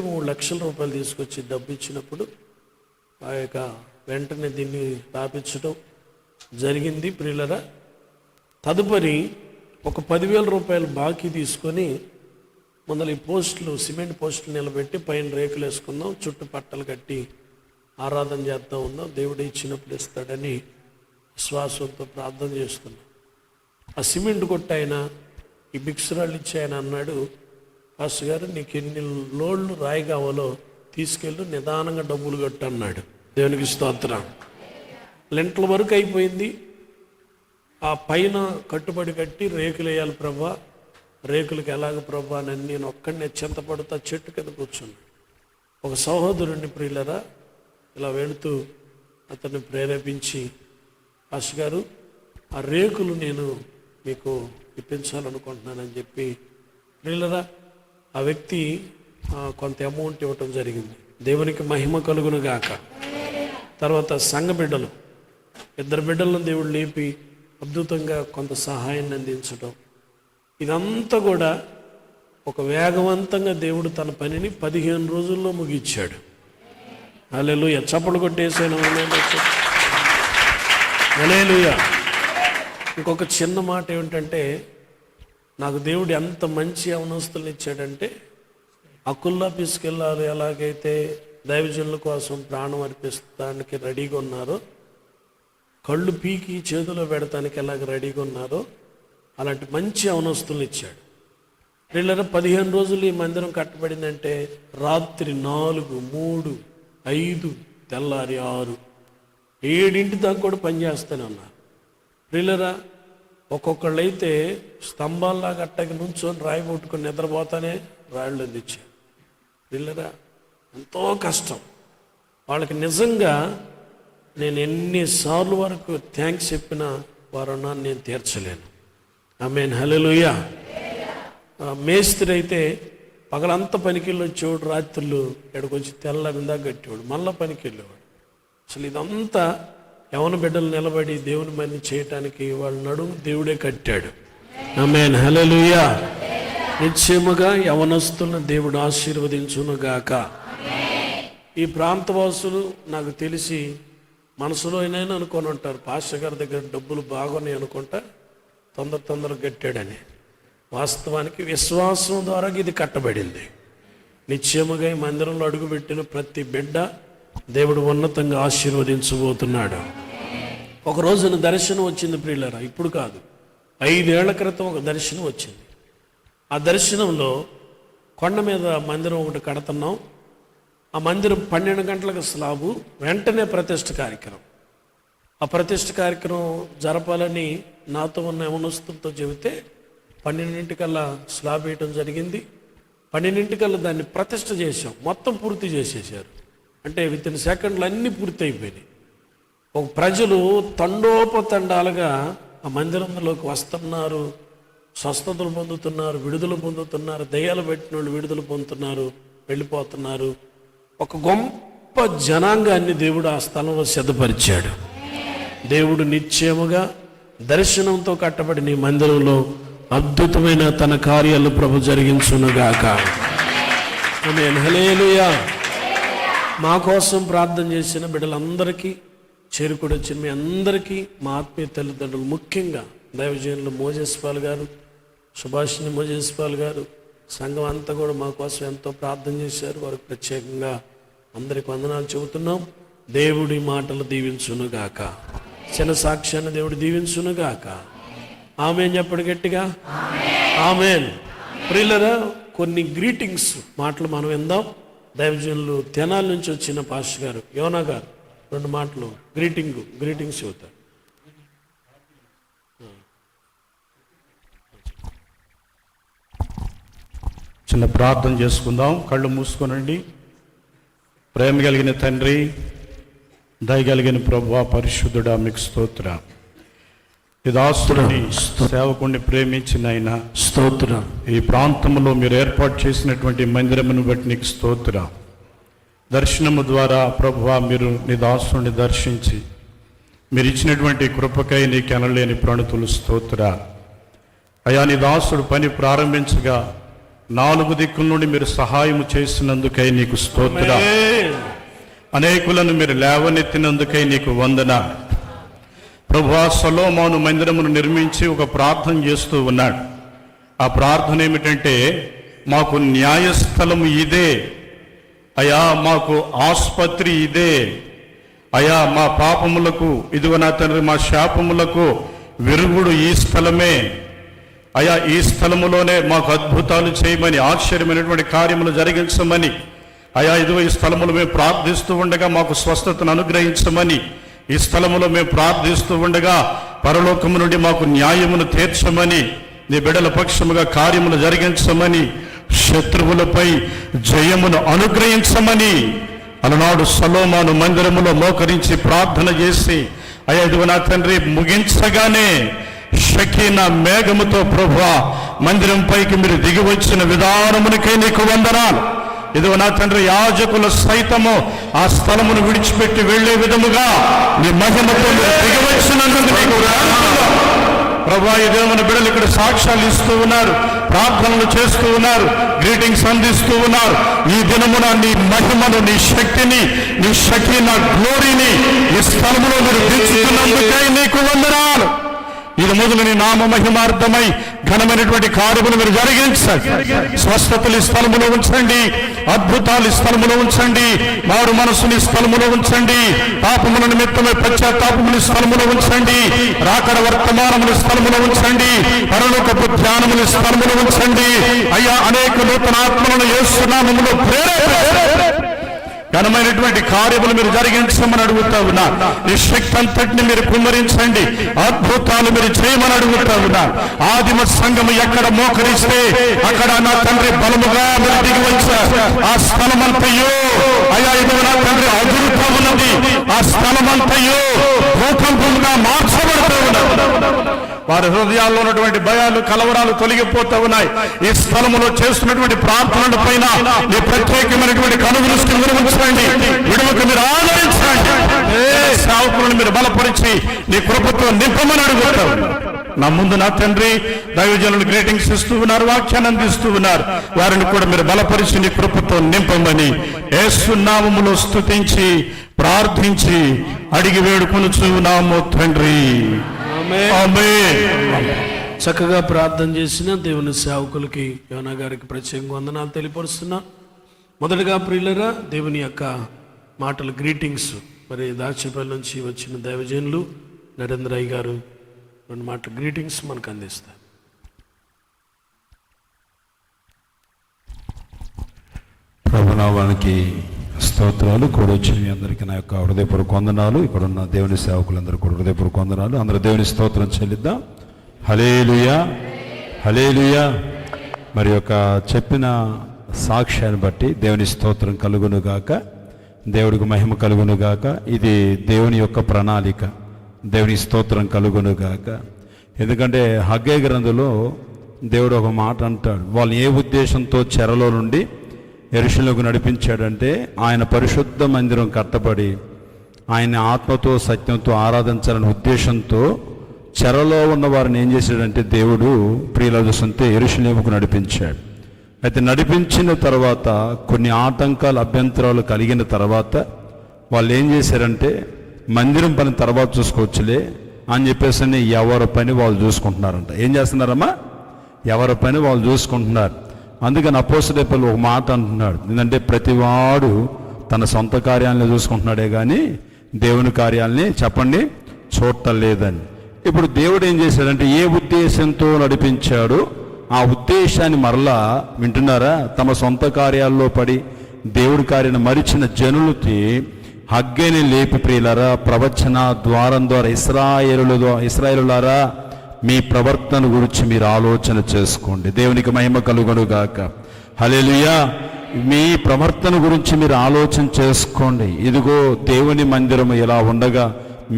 3 లక్షల రూపాయలు తీసుకొచ్చి డబ్బు ఇచ్చినప్పుడు ఆ యొక్క వెంటనే దీన్ని రాపించడం జరిగింది. ప్రియులరా తదుపరి ఒక 10,000 రూపాయలు బాకీ తీసుకొని ముందర ఈ పోస్టులు, సిమెంట్ పోస్టులు నిలబెట్టి పైన రేకులు వేసుకుందాం, చుట్టూ పట్టలు కట్టి ఆరాధన చేస్తూ ఉందాం, దేవుడు ఇచ్చినప్పుడు ఇస్తాడని విశ్వాసంతో ప్రార్థన చేస్తున్నాం. ఆ సిమెంట్ కొట్టాయన, ఈ బిక్సురాళ్ళు ఇచ్చాయన అన్నాడు, పాస్టర్ గారు నీకు ఎన్ని లోడ్లు రాయి కావాలో తీసుకెళ్ళు, నిదానంగా డబ్బులు కట్టు అన్నాడు. దేవునికి స్తోత్రం. లెంట్ల వరకు అయిపోయింది. ఆ పైన కట్టుబడి కట్టి రేకులు వేయాలి ప్రభా, రేకులకి ఎలాగ ప్రభా అని నేను ఒక్కడినే చింతపడుతా చెట్టు కింద కూర్చున్నాను. ఒక సహోదరుడిని ప్రియులరా ఇలా వెళుతూ అతన్ని ప్రేరేపించి, పాస్టర్ గారు ఆ రేకులు నేను మీకు ఇప్పించాలనుకుంటున్నానని చెప్పి ప్రియులరా ఆ వ్యక్తి కొంత అమౌంట్ ఇవ్వటం జరిగింది. దేవునికి మహిమ కలుగును గాక. తర్వాత సంఘ బిడ్డలు, 2 బిడ్డలను దేవుడు లేపి అద్భుతంగా కొంత సహాయాన్ని అందించడం, ఇదంతా కూడా ఒక వేగవంతంగా దేవుడు తన పనిని 15 రోజుల్లో ముగించాడు. హల్లెలూయా. చప్పలు కొట్టేసాను. హల్లెలూయా. ఇంకొక చిన్న మాట ఏమిటంటే, నాకు దేవుడు ఎంత మంచి అవనస్తులను ఇచ్చాడంటే, అకుల్లా పిసుకెళ్ళారు ఎలాగైతే దైవజనుల కోసం ప్రాణం అర్పిస్తానికి రెడీగా ఉన్నారో, కళ్ళు పీకి చేతిలో పెడతానికి ఎలాగ రెడీగా ఉన్నారో అలాంటి మంచి అవనస్తులను ఇచ్చాడు. వీళ్ళ 15 రోజులు ఈ మందిరం కట్టబడిందంటే రాత్రి 4, 3, 5, తెల్లారి 6, 7 దాకా కూడా పనిచేస్తూనే ఉన్నారు. వీళ్ళరా ఒక్కొక్కళ్ళు అయితే స్తంభాల్లాగా అట్టకి నుంచొని రాయి కొట్టుకొని నిద్రపోతానే రాళ్ళు అందించారు. వీళ్ళరా ఎంతో కష్టం. వాళ్ళకి నిజంగా నేను ఎన్నిసార్లు వరకు థ్యాంక్స్ చెప్పినా వారు నేను తీర్చలేను. ఆమేన్. హల్లెలూయా. మేస్త్రి అయితే పగలంతా పనికి వెళ్ళి వచ్చేవాడు, రాత్రులు ఎక్కడికి వచ్చి తెల్లారిందా కట్టేవాడు, మళ్ళీ పనికి వెళ్ళేవాడు. అసలు ఇదంతా యవన బిడ్డలు నిలబడి దేవుని మని చేయటానికి వాళ్ళ నడుము దేవుడే కట్టాడు. ఆమేన్. హల్లెలూయా. నిశ్చయముగా యవనస్తులను దేవుడు ఆశీర్వదించునుగాక. ఈ ప్రాంతవాసులు నాకు తెలిసి మనసులో అయినా అనుకొని ఉంటారు, పాస్టర్ గారి దగ్గర డబ్బులు బాగున్నాయి అనుకుంటా తొందరగా కట్టాడని. వాస్తవానికి విశ్వాసం ద్వారా ఇది కట్టబడింది. నిశ్చయముగా ఈ మందిరంలో అడుగుపెట్టిన ప్రతి బిడ్డ దేవుడు ఉన్నతంగా ఆశీర్వదించబోతున్నాడు. ఒక రోజున దర్శనం వచ్చింది ప్రియులారా, ఇప్పుడు కాదు, 5 ఏళ్ల క్రితం ఒక దర్శనం వచ్చింది. ఆ దర్శనంలో కొండ మీద మందిరం ఒకటి కడుతున్నాం. ఆ మందిరం 12 గంటలకు స్లాబు, వెంటనే ప్రతిష్ఠ కార్యక్రమం. ఆ ప్రతిష్ఠ కార్యక్రమం జరపాలని నాతో ఉన్న యవనస్తులతో చెబితే 12 స్లాబ్ వేయటం జరిగింది. 12 దాన్ని ప్రతిష్ఠ చేసాం, మొత్తం పూర్తి చేసేసారు. అంటే వితిన్ సెకండ్లు అన్నీ పూర్తి అయిపోయినాయి. ఒక ప్రజలు తండోపతండాలుగా ఆ మందిరంలోకి వస్తున్నారు, స్వస్థతలు పొందుతున్నారు, విడుదల పొందుతున్నారు, దయ్యాలు పెట్టిన వాళ్ళు విడుదల పొందుతున్నారు, వెళ్ళిపోతున్నారు. ఒక గొప్ప జనాంగాన్ని దేవుడు ఆ స్థలంలో సిద్ధపరిచాడు. దేవుడు నిశ్చయముగా దర్శనంతో కట్టబడిన ఈ మందిరంలో అద్భుతమైన తన కార్యాలు ప్రభు జరిగించునుగాక. ఆమేన్. హల్లెలూయా. మా కోసం ప్రార్థన చేసిన బిడ్డలందరికీ, చేరుకుని వచ్చిన మీ అందరికీ, మా ఆత్మీయ తల్లిదండ్రులు, ముఖ్యంగా దైవజనులు మోజేశ్పాల్ గారు, సుభాషిణి మోజేశ్పాల్ గారు, సంఘం అంతా కూడా మా కోసం ఎంతో ప్రార్థన చేశారు. వారికి ప్రత్యేకంగా అందరికి వందనాలు చెబుతున్నాం. దేవుడి మాటలు దీవించునుగాక. చిన్న సాక్ష్యాన్ని దేవుడు దీవించునుగాక. ఆమేన్ చెప్పడు గట్టిగా. ఆమేన్. ప్రియులరా, కొన్ని గ్రీటింగ్స్ మాటలు మనం విందాం. దైవజనులు తెనాలి నుంచి వచ్చిన పాస్టర్ గారు యోనా గారు 2 మాటలు గ్రీటింగ్స్ చెబుతారు. చిన్న ప్రార్థన చేసుకుందాం. కళ్ళు మూసుకోనండి. ప్రేమ కలిగిన తండ్రి, దయగలిగిన ప్రభువా, పరిశుద్ధుడా, మీకు స్తోత్రం. ఈ దాసుడిని సేవకుడిని ప్రేమించిన ఆయన స్తోత్రం. ఈ ప్రాంతంలో మీరు ఏర్పాటు చేసినటువంటి మందిరమును బట్టి నీకు స్తోత్రం. దర్శనము ద్వారా ప్రభువా, మీరు నీ దాసుడిని దర్శించి మీరు ఇచ్చినటువంటి కృపకై నీకు ఎనలేని ప్రణతులు స్తోత్రం. అయా, నీ దాసుడు పని ప్రారంభించగా 4 దిక్కుల నుండి మీరు సహాయం చేసినందుకై నీకు స్తోత్రం. అనేకులను మీరు లేవనెత్తినందుకై నీకు వందన. ప్రభువా, సొలొమోను మందిరమును నిర్మించి ఒక ప్రార్థన చేస్తూ ఉన్నాడు. ఆ ప్రార్థన ఏమిటంటే, మాకు న్యాయస్థలము ఇదే అయా, మాకు ఆసుపత్రి ఇదే అయా, మా పాపములకు, ఇదిగో నా తండ్రి, మా శాపములకు విరుగుడు ఈ స్థలమే అయా, ఈ స్థలములోనే మాకు అద్భుతాలు చేయమని, ఆశ్చర్యమైనటువంటి కార్యములు జరిగించమని అయా, ఇదిగో ఈ స్థలములో మేము ప్రార్థిస్తూ ఉండగా మాకు స్వస్థతను అనుగ్రహించమని, ఈ స్థలములో మేము ప్రార్థిస్తూ ఉండగా పరలోకము నుండి మాకు న్యాయమును తీర్చమని, నీ బిడ్డల పక్షముగా కార్యములు జరిగించమని, శత్రువులపై జయమును అనుగ్రహించమని అలనాడు సొలొమోను మందిరములో మోకరించి ప్రార్థన చేసి అయ్యా, ఇదిగో నా తండ్రి, ముగించగానే షకీనా మేఘముతో ప్రభువా మందిరం పైకి మీరు దిగి వచ్చిన విధానమునికై నీకు వందనాలు. ఇదిగో నా తండ్రి, యాజకులు సైతము ఆ స్థలమును విడిచిపెట్టి వెళ్లే విధముగా నీ మహిమతో మీరు దిగి వచ్చినందుకు నీకు వందనాలు. ప్రభువా, ఈ దేవుని బిడ్డలు ఇక్కడ సాక్ష్యాలు ఇస్తూ ఉన్నారు, ప్రార్థనలు చేస్తూ ఉన్నారు, గ్రీటింగ్స్ అందిస్తూ ఉన్నారు. ఈ దినమున నీ మహిమను, నీ శక్తిని, నీ షకీనా గ్లోరీని ఈ స్థలములో మీరు దించుతున్నందుకై నీకు వందనాలు. ఇది మొదలు నీ నామ మహిమార్థమై ఘనమైనటువంటి కార్యములు మీరు జరిగించండి. స్వస్థతలు ఈ స్థలములో ఉంచండి, అద్భుతాలు ఈ స్థలములో ఉంచండి, మారు మనసుని స్థలములో ఉంచండి, పాపముల నిమిత్తమై పశ్చాత్తాపముని స్థలములో ఉంచండి, రాకడ వర్తమానముని స్థలములో ఉంచండి, పరలోకపు ధ్యానముని స్థలములో ఉంచండి. అయ్యా, అనేక నూతన ఆత్మలను యేసు నామములో ప్రేరేపించండి. ఘనమైనటువంటి కార్యములు మీరు జరిగించమని అడుగుతా ఉన్నా. ఈ శక్తి అంతటిని మీరు కుమ్మరించండి, అద్భుతాలు మీరు చేయమని అడుగుతా ఉన్నా. ఆదిమ సంఘము ఎక్కడ మోకరిస్తే అక్కడ నా తండ్రి బలముగా మీరు దిగి వచ్చారు. ఆ స్థలమంతయో అయ్యా, ఇదిగో నా తండ్రి అదురుతా ఉన్నది. ఆ స్థలమంతయో భూకంపముగా మార్చబడుతూ ఉన్నది. వారి హృదయాల్లో ఉన్నటువంటి భయాలు, కలవరాలు తొలగిపోతూ ఉన్నాయి. ఈ స్థలములో చేస్తున్నటువంటి ప్రార్థనల పైన నీ ప్రత్యేకమైనటువంటి కనుదృష్టి ఉంచండి, విడువకు మీరు ఆదరించండి. సేవకులను మీరు బలపరిచి నీ కృపతో నింపమని అడుగుతారు. నా ముందు నా తండ్రి దైవజనులు గ్రీటింగ్స్ ఇస్తూ ఉన్నారు, వాక్యాన్ని అందిస్తూ ఉన్నారు. వారిని కూడా మీరు బలపరిచి నీ కృపతో నింపమని యేసు నామములో స్తుతించి ప్రార్థించి అడిగి వేడుకొనుచున్నాము తండ్రి. చక్కగా ప్రార్థన చేసిన దేవుని సేవకులకి, యోనా గారికి ప్రత్యేకంగా వందనాలు తెలియపరుస్తున్నా. మొదటగా ప్రియులరా, దేవుని యొక్క మాటలు గ్రీటింగ్స్ మరి దాచేపల్లి నుంచి వచ్చిన దైవజనులు నరేంద్రయ్య గారు 2 మాటలు గ్రీటింగ్స్ మనకు అందిస్తారు. ప్రభునామానికి స్తోత్రాలు. కూడా వచ్చిన మీ అందరికీ నా యొక్క హృదయపూర్వక వందనాలు. ఇక్కడ ఉన్న దేవుని సేవకులందరూ కూడా హృదయపూర్వక వందనాలు. అందరూ దేవుని స్తోత్రం చెల్లిద్దాం. హల్లెలూయా, హల్లెలూయా. మరి యొక్క చెప్పిన సాక్ష్యాన్ని బట్టి దేవుని స్తోత్రం కలుగునుగాక, దేవుడికి మహిమ కలుగునుగాక. ఇది దేవుని యొక్క ప్రణాళిక. దేవుని స్తోత్రం కలుగునుగాక. ఎందుకంటే హగ్గై గ్రంథంలో దేవుడు ఒక మాట అంటాడు, వాళ్ళు ఏ ఉద్దేశంతో చెరలో నుండి యెరూషలేముకు నడిపించాడంటే, ఆయన పరిశుద్ధ మందిరం కట్టబడి ఆయన ఆత్మతో సత్యంతో ఆరాధించాలనే ఉద్దేశంతో చెరలో ఉన్న వారిని ఏం చేశాడంటే దేవుడు ప్రియుల చూస్తుంటే యెరూషలేముకు నడిపించాడు. అయితే నడిపించిన తర్వాత కొన్ని ఆటంకాలు, అభ్యంతరాలు కలిగిన తర్వాత వాళ్ళు ఏం చేశారంటే, మందిరం పని తర్వాత చూసుకోవచ్చులే అని చెప్పేసి ఎవరి పని వాళ్ళు చూసుకుంటున్నారంట. ఏం చేస్తున్నారమ్మా? ఎవరి పని వాళ్ళు చూసుకుంటున్నారు. అందుకని అపోస్తలుడైన పౌలు ఒక మాట అంటున్నాడు, ఎందుకంటే ప్రతివాడు తన సొంత కార్యాలను చూసుకుంటున్నాడే కానీ దేవుని కార్యాలని చెప్పండి చూడటం లేదని. ఇప్పుడు దేవుడు ఏం చేశాడంటే ఏ ఉద్దేశంతో నడిపించాడో ఆ ఉద్దేశాన్ని మరలా వింటున్నారా, తమ సొంత కార్యాల్లో పడి దేవుడి కార్యాన్ని మరిచిన జనులకి హగ్గేని లేపి ప్రియులారా ప్రవచన ద్వారం ద్వారా ఇశ్రాయేలులారా మీ ప్రవర్తన గురించి మీరు ఆలోచన చేసుకోండి. దేవునికి మహిమ కలుగును గాక. హల్లెలూయా. మీ ప్రవర్తన గురించి మీరు ఆలోచన చేసుకోండి. ఇదిగో దేవుని మందిరం ఇలా ఉండగా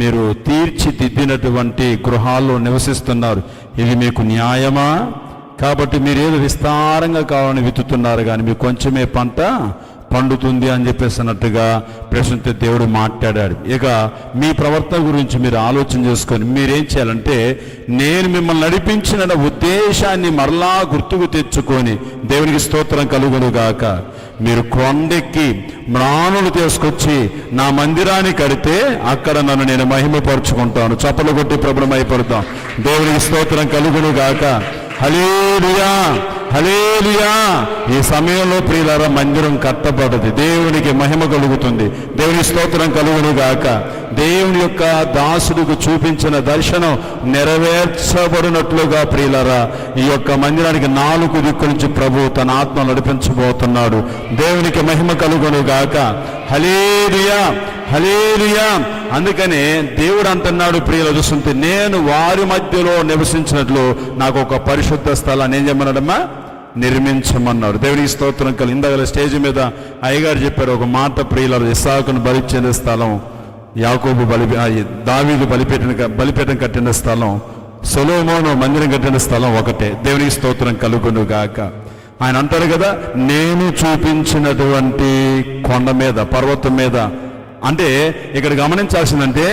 మీరు తీర్చిదిద్దినటువంటి గృహాల్లో నివసిస్తున్నారు. ఇది మీకు న్యాయమా? కాబట్టి మీరు ఏదో విస్తారంగా కావాలని విత్తుతున్నారు కానీ మీకు కొంచెమే పంట పండుతుంది అని చెప్పేసి అన్నట్టుగా ప్రశ్నిస్తే దేవుడు మాట్లాడాడు. ఇక మీ ప్రవర్తన గురించి మీరు ఆలోచన చేసుకొని మీరేం చేయాలంటే, నేను మిమ్మల్ని నడిపించిన ఉద్దేశాన్ని మరలా గుర్తుకు తెచ్చుకొని దేవునికి స్తోత్రం కలుగును గాక. మీరు కొండెక్కి మ్రాణులు తీసుకొచ్చి నా మందిరాన్ని కడితే అక్కడ నన్ను నేను మహిమపరుచుకుంటాను. చప్పలు కొట్టి ప్రభుని మహిమపడతాం. దేవునికి స్తోత్రం కలుగును గాక. హల్లెలూయా, హల్లెలూయా. ఈ సమయంలో ప్రియులారా మందిరం కట్టబడదు, దేవునికి మహిమ కలుగుతుంది. దేవుని స్తోత్రం కలుగును గాక. దేవుని యొక్క దాసుడికి చూపించిన దర్శనం నెరవేర్చబడినట్లుగా ప్రియులారా ఈ యొక్క మందిరానికి 4 దిక్కుల నుంచి ప్రభు తన ఆత్మ నడిపించబోతున్నాడు. దేవునికి మహిమ కలుగును గాక. హల్లెలూయా, హల్లెలూయా. అందుకనే దేవుడు అంటున్నాడు ప్రియులు చూస్తుంటే, నేను వారి మధ్యలో నివసించినట్లు నాకు ఒక పరిశుద్ధ స్థలాన్ని ఏం చేయమన్నాడమ్మా, నిర్మించమన్నాడు. దేవునికి స్తోత్రం కలు. ఇందాక స్టేజ్ మీద అయ్యగారు చెప్పారు ఒక మాట ప్రియులు, ఇస్సాకును బలిచ్చిన స్థలం, యాకోబు దావీదు బలిపీఠం కట్టిన స్థలం, సొలొమోను మందిరం కట్టిన స్థలం ఒకటే. దేవునికి స్తోత్రం కలుగును గాక. ఆయన అంటారు కదా, నేను చూపించినటువంటి కొండ మీద పర్వతం మీద. అంటే ఇక్కడ గమనించాల్సిందంటే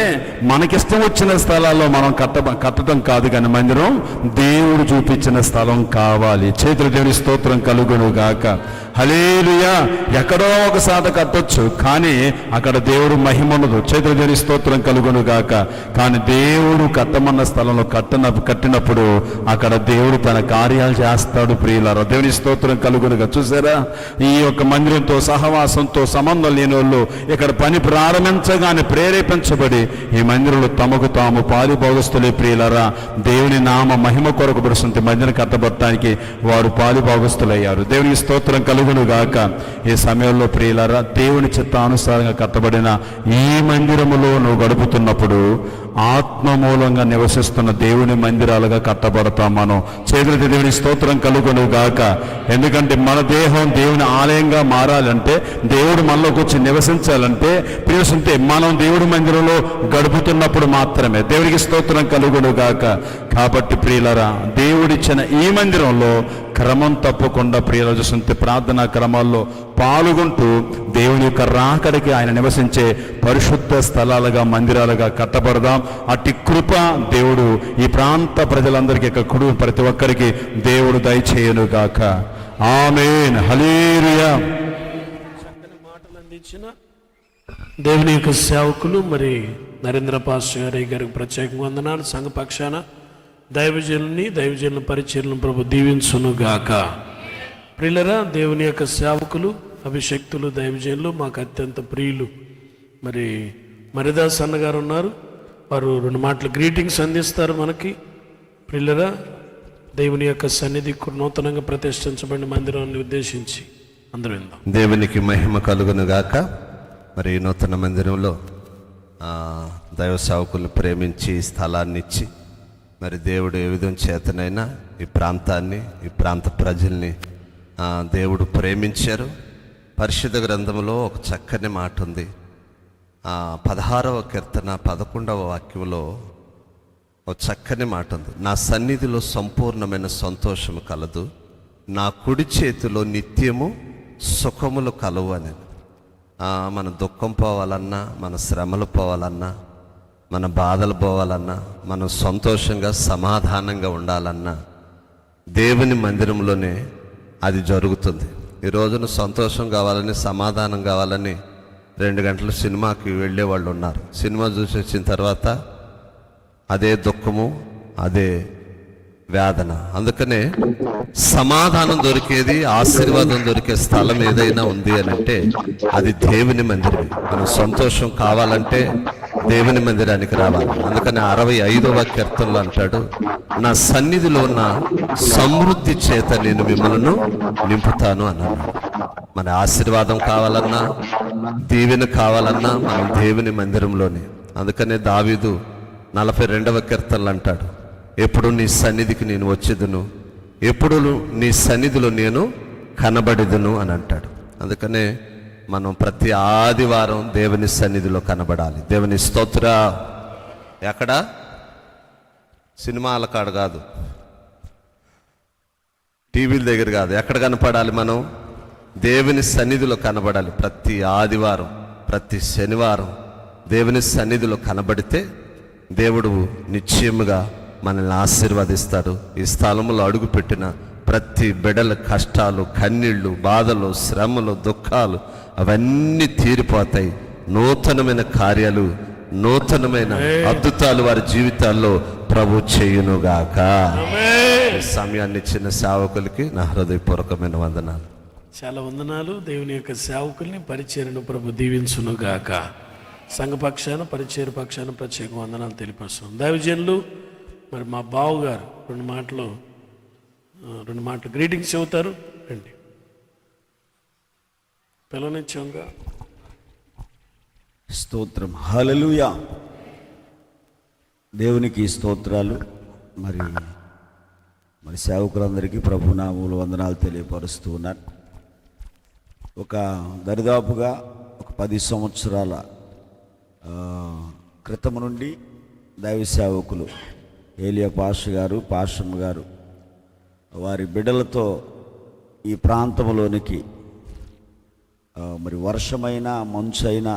మనకిష్టం వచ్చిన స్థలాల్లో మనం కట్టడం కాదు కానీ మందిరం దేవుడు చూపించిన స్థలం కావాలి. చేతులు దేవుని స్తోత్రం కలుగును గాక. హల్లెలూయా. ఎక్కడో ఒకసారి కట్టొచ్చు కానీ అక్కడ దేవుడు మహిమ ఉండదు. చేతులు దేవుని స్తోత్రం కలుగును గాక. కానీ దేవుడు కట్టమన్న స్థలంలో కట్టినప్పుడు అక్కడ దేవుడు తన కార్యాలు చేస్తాడు ప్రియులారా. దేవుని స్తోత్రం కలుగునుగా. చూసారా, ఈ యొక్క మందిరంతో సహవాసంతో సంబంధం లేని వాళ్ళు ఇక్కడ పని ప్రారంభించగానే ప్రేరేపించబడి ఈ మందిరంలో తమకు తాము పాలిభాగస్తులే ప్రియులారా. దేవుని నామ మహిమ కొరకు పడుతుంది మందిరం కట్టబడటానికి వారు పాలిభాగస్తులయ్యారు. దేవునికి స్తోత్రం కలుగును గాక. ఈ సమయంలో ప్రియులారా దేవుని చిత్తానుసారంగా కట్టబడిన ఈ మందిరములో నువ్వు గడుపుతున్నప్పుడు ఆత్మ మూలంగా నివసిస్తున్న దేవుని మందిరాలుగా కట్టబడతాం మనం. చేతులకి దేవుని స్తోత్రం కలుగును గాక. ఎందుకంటే మన దేహం దేవుని ఆలయంగా మారాలంటే, దేవుడు మనలోకి వచ్చి నివసించాలంటే ప్రియుసుంటే మనం దేవుడి మందిరంలో గడుపుతున్నప్పుడు మాత్రమే. దేవునికి స్తోత్రం కలుగును గాక. కాబట్టి ప్రియులరా దేవుడిచ్చిన ఈ మందిరంలో క్రమం తప్పకుండా ప్రియుల చూస్తుంటే ప్రార్థనా క్రమాల్లో పాల్గొంటూ దేవుని యొక్క రాకడికి ఆయన నివసించే పరిశుద్ధ స్థలాలుగా మందిరాలుగా కట్టబడదాం. అట్టి కృప దేవుడు ఈ ప్రాంత ప్రజలందరికీ ప్రతి ఒక్కరికి దేవుడు దయచేయను గాక. ఆమేన్. హల్లెలూయా. మాటలు అందించిన దేవుని యొక్క సేవకులు మరి నరేంద్ర పాస్టర్ గారికి ప్రత్యేకంగా వందనాలు. సంఘ పక్షాన దైవజనుల పరిచర్లను ప్రభు దీవించును గాక. ప్రియులరా దేవుని యొక్క సేవకులు అభిషక్తులు దైవజనులు మాకు అత్యంత ప్రియులు మరి మరిదాస్ అన్నగారు ఉన్నారు. వారు 2 మాటలు గ్రీటింగ్స్ అందిస్తారు మనకి. ప్రియులరా దేవుని యొక్క సన్నిధి నూతనంగా ప్రతిష్ఠించబడిన మందిరాన్ని ఉద్దేశించి అందరూ విందాం. దేవునికి మహిమ కలుగును గాక. మరి నూతన మందిరంలో దైవ సేవకులను ప్రేమించి స్థలాన్ని ఇచ్చి మరి దేవుడు ఏ విధం చేతనైనా ఈ ప్రాంతాన్ని ఈ ప్రాంత ప్రజల్ని దేవుడు ప్రేమించారు. పరిశుద్ధ గ్రంథంలో ఒక చక్కని మాట ఉంది. 16వ కీర్తన 11వ వాక్యంలో ఒక చక్కని మాట ఉంది. నా సన్నిధిలో సంపూర్ణమైన సంతోషము కలదు, నా కుడి చేతిలో నిత్యము సుఖములు కలవు అని. మన దుఃఖం పోవాలన్నా, మన శ్రమలు పోవాలన్నా, మన బాధలు పోవాలన్నా, మనం సంతోషంగా సమాధానంగా ఉండాలన్నా దేవుని మందిరంలోనే అది జరుగుతుంది. ఈ రోజున సంతోషం కావాలని, సమాధానం కావాలని 2 గంటలు సినిమాకి వెళ్ళే వాళ్ళు ఉన్నారు. సినిమా చూసి వచ్చిన తర్వాత అదే దుఃఖము, అదే వేదన. అందుకనే సమాధానం దొరికేది, ఆశీర్వాదం దొరికే స్థలం ఏదైనా ఉంది అని అంటే అది దేవుని మందిరమే. మనం సంతోషం కావాలంటే దేవుని మందిరానికి రావాలి. అందుకని 65వ కీర్తనలో అంటాడు, నా సన్నిధిలో ఉన్న సమృద్ధి చేత నేను మిమ్మల్ని నింపుతాను అన్నాడు. మన ఆశీర్వాదం కావాలన్నా, దీవెన కావాలన్నా మనం దేవుని మందిరంలోనే. అందుకనే దావీదు 42వ కీర్తనలు అంటాడు, ఎప్పుడు నీ సన్నిధికి నేను వచ్చేదును, ఎప్పుడు నీ సన్నిధిలో నేను కనబడేదును అని అంటాడు. అందుకనే మనం ప్రతి ఆదివారం దేవుని సన్నిధిలో కనబడాలి. దేవుని స్తోత్ర. ఎక్కడ? సినిమాల కాడ కాదు, టీవీల దగ్గర కాదు, ఎక్కడ కనపడాలి? మనం దేవుని సన్నిధిలో కనబడాలి. ప్రతి ఆదివారం, ప్రతి శనివారం దేవుని సన్నిధిలో కనబడితే దేవుడు నిశ్చయముగా మనల్ని ఆశీర్వదిస్తాడు. ఈ స్థలంలో అడుగుపెట్టిన ప్రతి బిడ్డల కష్టాలు, కన్నీళ్ళు, బాధలు, శ్రమలు, దుఃఖాలు అవన్నీ తీరిపోతాయి. నూతనమైన కార్యాలు, నూతనమైన అద్భుతాలు వారి జీవితాల్లో ప్రభు చేయునుగాక. సమయాన్ని ఇచ్చిన సేవకులకి నా హృదయపూర్వకమైన వందనాలు. చాలా వందనాలు. దేవుని యొక్క సేవకుల్ని, పరిచర్యను ప్రభు దీవించునుగాక. సంఘపక్షాన, పరిచర్య పక్షాన ప్రత్యేక వందనాలు తెలియపరుస్తున్నాం. దైవజనులు మరి మా బావగారు రెండు మాటలు గ్రీటింగ్స్ చెబుతారు. రండి, పిల్లనిచ్చాంగా. స్తోత్రం, హల్లెలూయా. దేవునికి స్తోత్రాలు. మరి సేవకులందరికీ ప్రభునామములు వందనాలు తెలియపరుస్తూ ఉన్నాను. ఒక దరిదాపుగా 10 సంవత్సరాల క్రితం నుండి దైవ సేవకులు ఏలియా పాస్టర్ గారు, పాస్టమ్మ గారు వారి బిడ్డలతో ఈ ప్రాంతంలోనికి మరి వర్షమైనా, మంచైనా,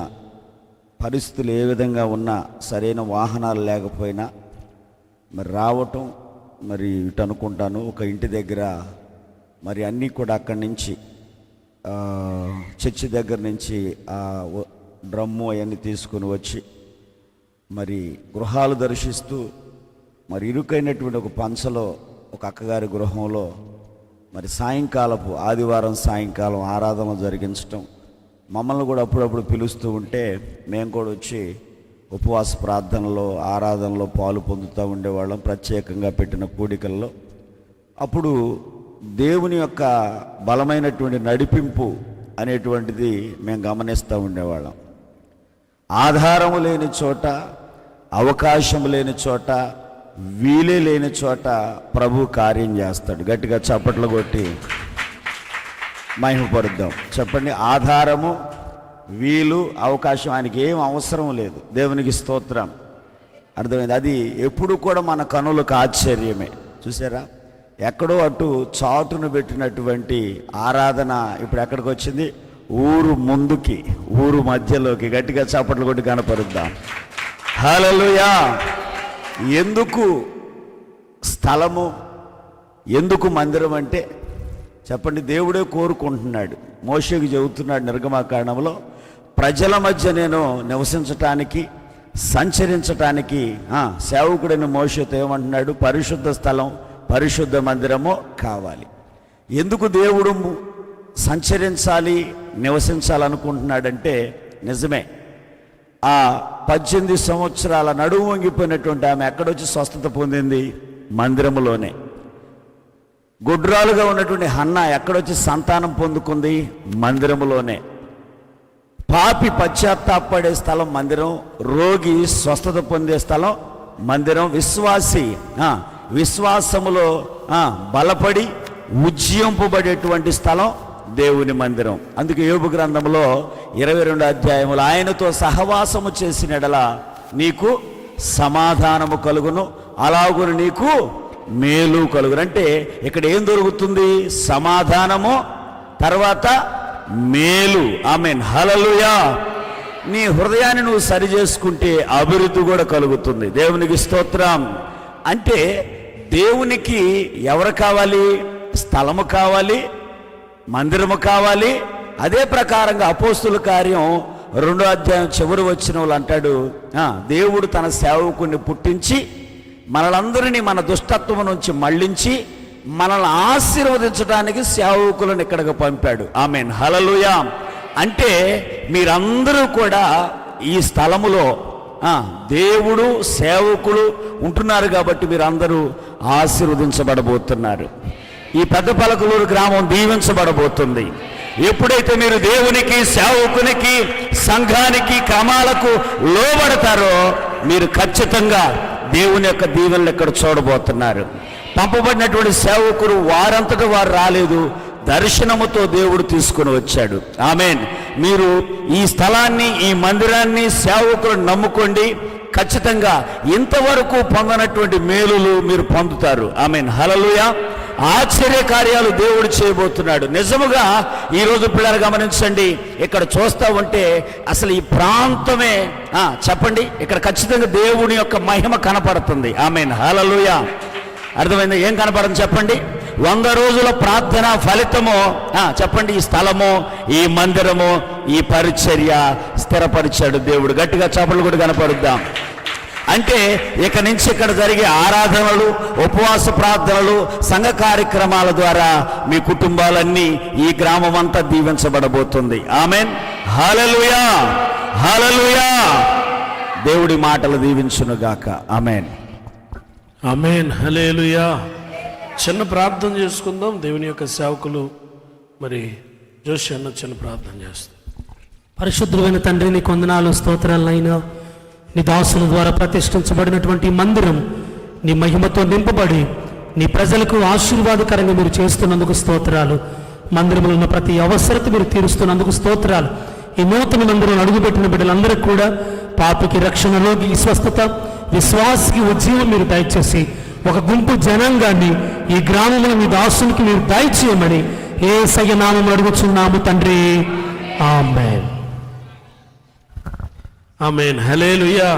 పరిస్థితులు ఏ విధంగా ఉన్నా, సరైన వాహనాలు లేకపోయినా మరి రావటం, మరి ఇటు అనుకుంటాను ఒక ఇంటి దగ్గర మరి అన్నీ కూడా అక్కడి నుంచి చర్చి దగ్గర నుంచి ఆ డ్రమ్ము అవన్నీ తీసుకుని వచ్చి మరి గృహాలు దర్శిస్తూ మరి ఇరుకైనటువంటి ఒక పంచలో ఒక అక్కగారి గృహంలో మరి సాయంకాలపు, ఆదివారం సాయంకాలం ఆరాధన జరిగించటం, మమ్మల్ని కూడా అప్పుడప్పుడు పిలుస్తూ ఉంటే మేము కూడా వచ్చి ఉపవాస ప్రార్థనలో, ఆరాధనలో పాలు పొందుతూ ఉండేవాళ్ళం, ప్రత్యేకంగా పెట్టిన కూడికల్లో. అప్పుడు దేవుని యొక్క బలమైనటువంటి నడిపింపు అనేటువంటిది మేము గమనిస్తూ ఉండేవాళ్ళం. ఆధారము లేని చోట, అవకాశం లేని చోట, వీలే లేని చోట ప్రభు కార్యం చేస్తాడు. గట్టిగా చప్పట్లు కొట్టి మహిమపరుద్దాం. చెప్పండి, ఆధారము, వీలు, అవకాశం ఆయనకి ఏం అవసరం లేదు. దేవునికి స్తోత్రం. అర్థమైంది? అది ఎప్పుడు కూడా మన కనులకు ఆశ్చర్యమే. చూసారా, ఎక్కడో అటు చాటును పెట్టినటువంటి ఆరాధన ఇప్పుడు ఎక్కడికి వచ్చింది? ఊరు ముందుకి, ఊరు మధ్యలోకి. గట్టిగా చప్పట్లు కొట్టి కనపరుద్దాం. హల్లెలూయా. ఎందుకు స్థలము, ఎందుకు మందిరం అంటే చెప్పండి, దేవుడే కోరుకుంటున్నాడు. మోషేకి చెబుతున్నాడు నిర్గమకాండంలో, ప్రజల మధ్య నేను నివసించటానికి, సంచరించటానికి సేవకుడైన మోషేతో ఏమంటున్నాడు? పరిశుద్ధ స్థలం, పరిశుద్ధ మందిరము కావాలి. ఎందుకు దేవుడు సంచరించాలి, నివసించాలనుకుంటున్నాడంటే నిజమే. ఆ 18 సంవత్సరాల నడుము వంగిపోయినటువంటి ఆమె ఎక్కడొచ్చి స్వస్థత పొందింది? మందిరములోనే. గుడ్రాలుగా ఉన్నటువంటి హన్నా ఎక్కడొచ్చి సంతానం పొందుకుంది? మందిరములోనే. పాపి పశ్చాత్తాపడే స్థలం మందిరం, రోగి స్వస్థత పొందే స్థలం మందిరం, విశ్వాసి విశ్వాసములో బలపడి ఉజ్జింపబడేటువంటి స్థలం దేవుని మందిరం. అందుకే యోబు గ్రంథంలో 22వ అధ్యాయములు, ఆయనతో సహవాసము చేసిన ఎడల నీకు సమాధానము కలుగును, అలాగును నీకు మేలు కలుగును. అంటే ఇక్కడ ఏం దొరుకుతుంది? సమాధానము, తర్వాత మేలు. ఆమేన్, హల్లెలూయా. నీ హృదయాన్ని నువ్వు సరి చేసుకుంటే అభివృద్ధి కూడా కలుగుతుంది. దేవునికి స్తోత్రం. అంటే దేవునికి ఎవరు కావాలి? స్థలము కావాలి, మందిరము కావాలి. అదే ప్రకారంగా అపోస్తుల కార్యం 2వ అధ్యాయం చివరి వచ్చిన వాళ్ళు అంటాడు, దేవుడు తన సేవకుని పుట్టించి మనలందరినీ మన దుష్టత్వం నుంచి మళ్ళించి మనల్ని ఆశీర్వదించడానికి సేవకులను ఇక్కడికి పంపాడు. ఆమేన్, హల్లెలూయా. అంటే మీరందరూ కూడా ఈ స్థలములో దేవుడు సేవకులు ఉంటున్నారు కాబట్టి మీరు అందరూ ఆశీర్వదించబడబోతున్నారు. ఈ పెద్ద పలకలూరు గ్రామం దీవించబడబోతుంది. ఎప్పుడైతే మీరు దేవునికి, సేవకునికి, సంఘానికి, క్రమాలకు లోబడతారో మీరు ఖచ్చితంగా దేవుని యొక్క దీవెనలు ఇక్కడ చూడబోతున్నారు. పంపబడినటువంటి సేవకులు వారంతటా వారు రాలేదు, దర్శనముతో దేవుడు తీసుకుని వచ్చాడు. ఆమేన్. మీరు ఈ స్థలాన్ని, ఈ మందిరాన్ని, సేవకులు నమ్ముకోండి. ఖచ్చితంగా ఇంతవరకు పొందనటువంటి మేలులు మీరు పొందుతారు. ఆమేన్. హల్లెలూయా. ఆశ్చర్య కార్యాలు దేవుడు చేయబోతున్నాడు. నిజముగా ఈరోజు పిల్లలు గమనించండి, ఇక్కడ చూస్తూ ఉంటే అసలు ఈ ప్రాంతమే చెప్పండి, ఇక్కడ ఖచ్చితంగా దేవుని యొక్క మహిమ కనపడుతుంది. ఆమేన్. హల్లెలూయా. అర్థమైందా? ఏం కనపడుతుంది చెప్పండి? 100 రోజుల ప్రార్థన ఫలితము చెప్పండి. ఈ స్థలము, ఈ మందిరము, ఈ పరిచర్య స్థిరపరిచాడు దేవుడు. గట్టిగా చప్పట్లు కూడా కనపడుద్దాం. అంటే ఇక నుంచి ఇక్కడ జరిగే ఆరాధనలు, ఉపవాస ప్రార్థనలు, సంఘ కార్యక్రమాల ద్వారా మీ కుటుంబాలన్నీ, ఈ గ్రామం అంతా దీవించబడబోతుంది. ఆమేన్. హల్లెలూయా. హల్లెలూయా. దేవుడి మాటలు దీవించునుగాక. ఆమేన్. ఆమేన్. హల్లెలూయా. చిన్న ప్రార్థన చేసుకుందాం. దేవుని యొక్క సేవకులు మరి జోషి అన్న చిన్న ప్రార్థన చేస్తాం. పరిశుద్ధమైన తండ్రి, నీ కొందనాలు, స్తోత్రాలైనా నీ దాసుల ద్వారా ప్రతిష్ఠించబడినటువంటి మందిరం నీ మహిమతో నింపబడి నీ ప్రజలకు ఆశీర్వాదకరంగా మీరు చేస్తున్నందుకు స్తోత్రాలు. మందిరంలో ఉన్న ప్రతి అవసరత మీరు తీరుస్తున్నందుకు స్తోత్రాలు. ఈ నూతన మందిరం అడుగుపెట్టిన బిడ్డలందరికీ కూడా పాపికి రక్షణ, రోగికి స్వస్థత, విశ్వాసికి ఉజ్జీవం మీరు దయచేసి ఒక గుంపు జనాంగాన్ని ఈ గ్రామంలో మీ దాసునికి మీరు దయచేయమని యేసయ్య నామములో అడుగుచున్నాము తండ్రి. ఆమేన్. ఆమేన్. హల్లెలూయా.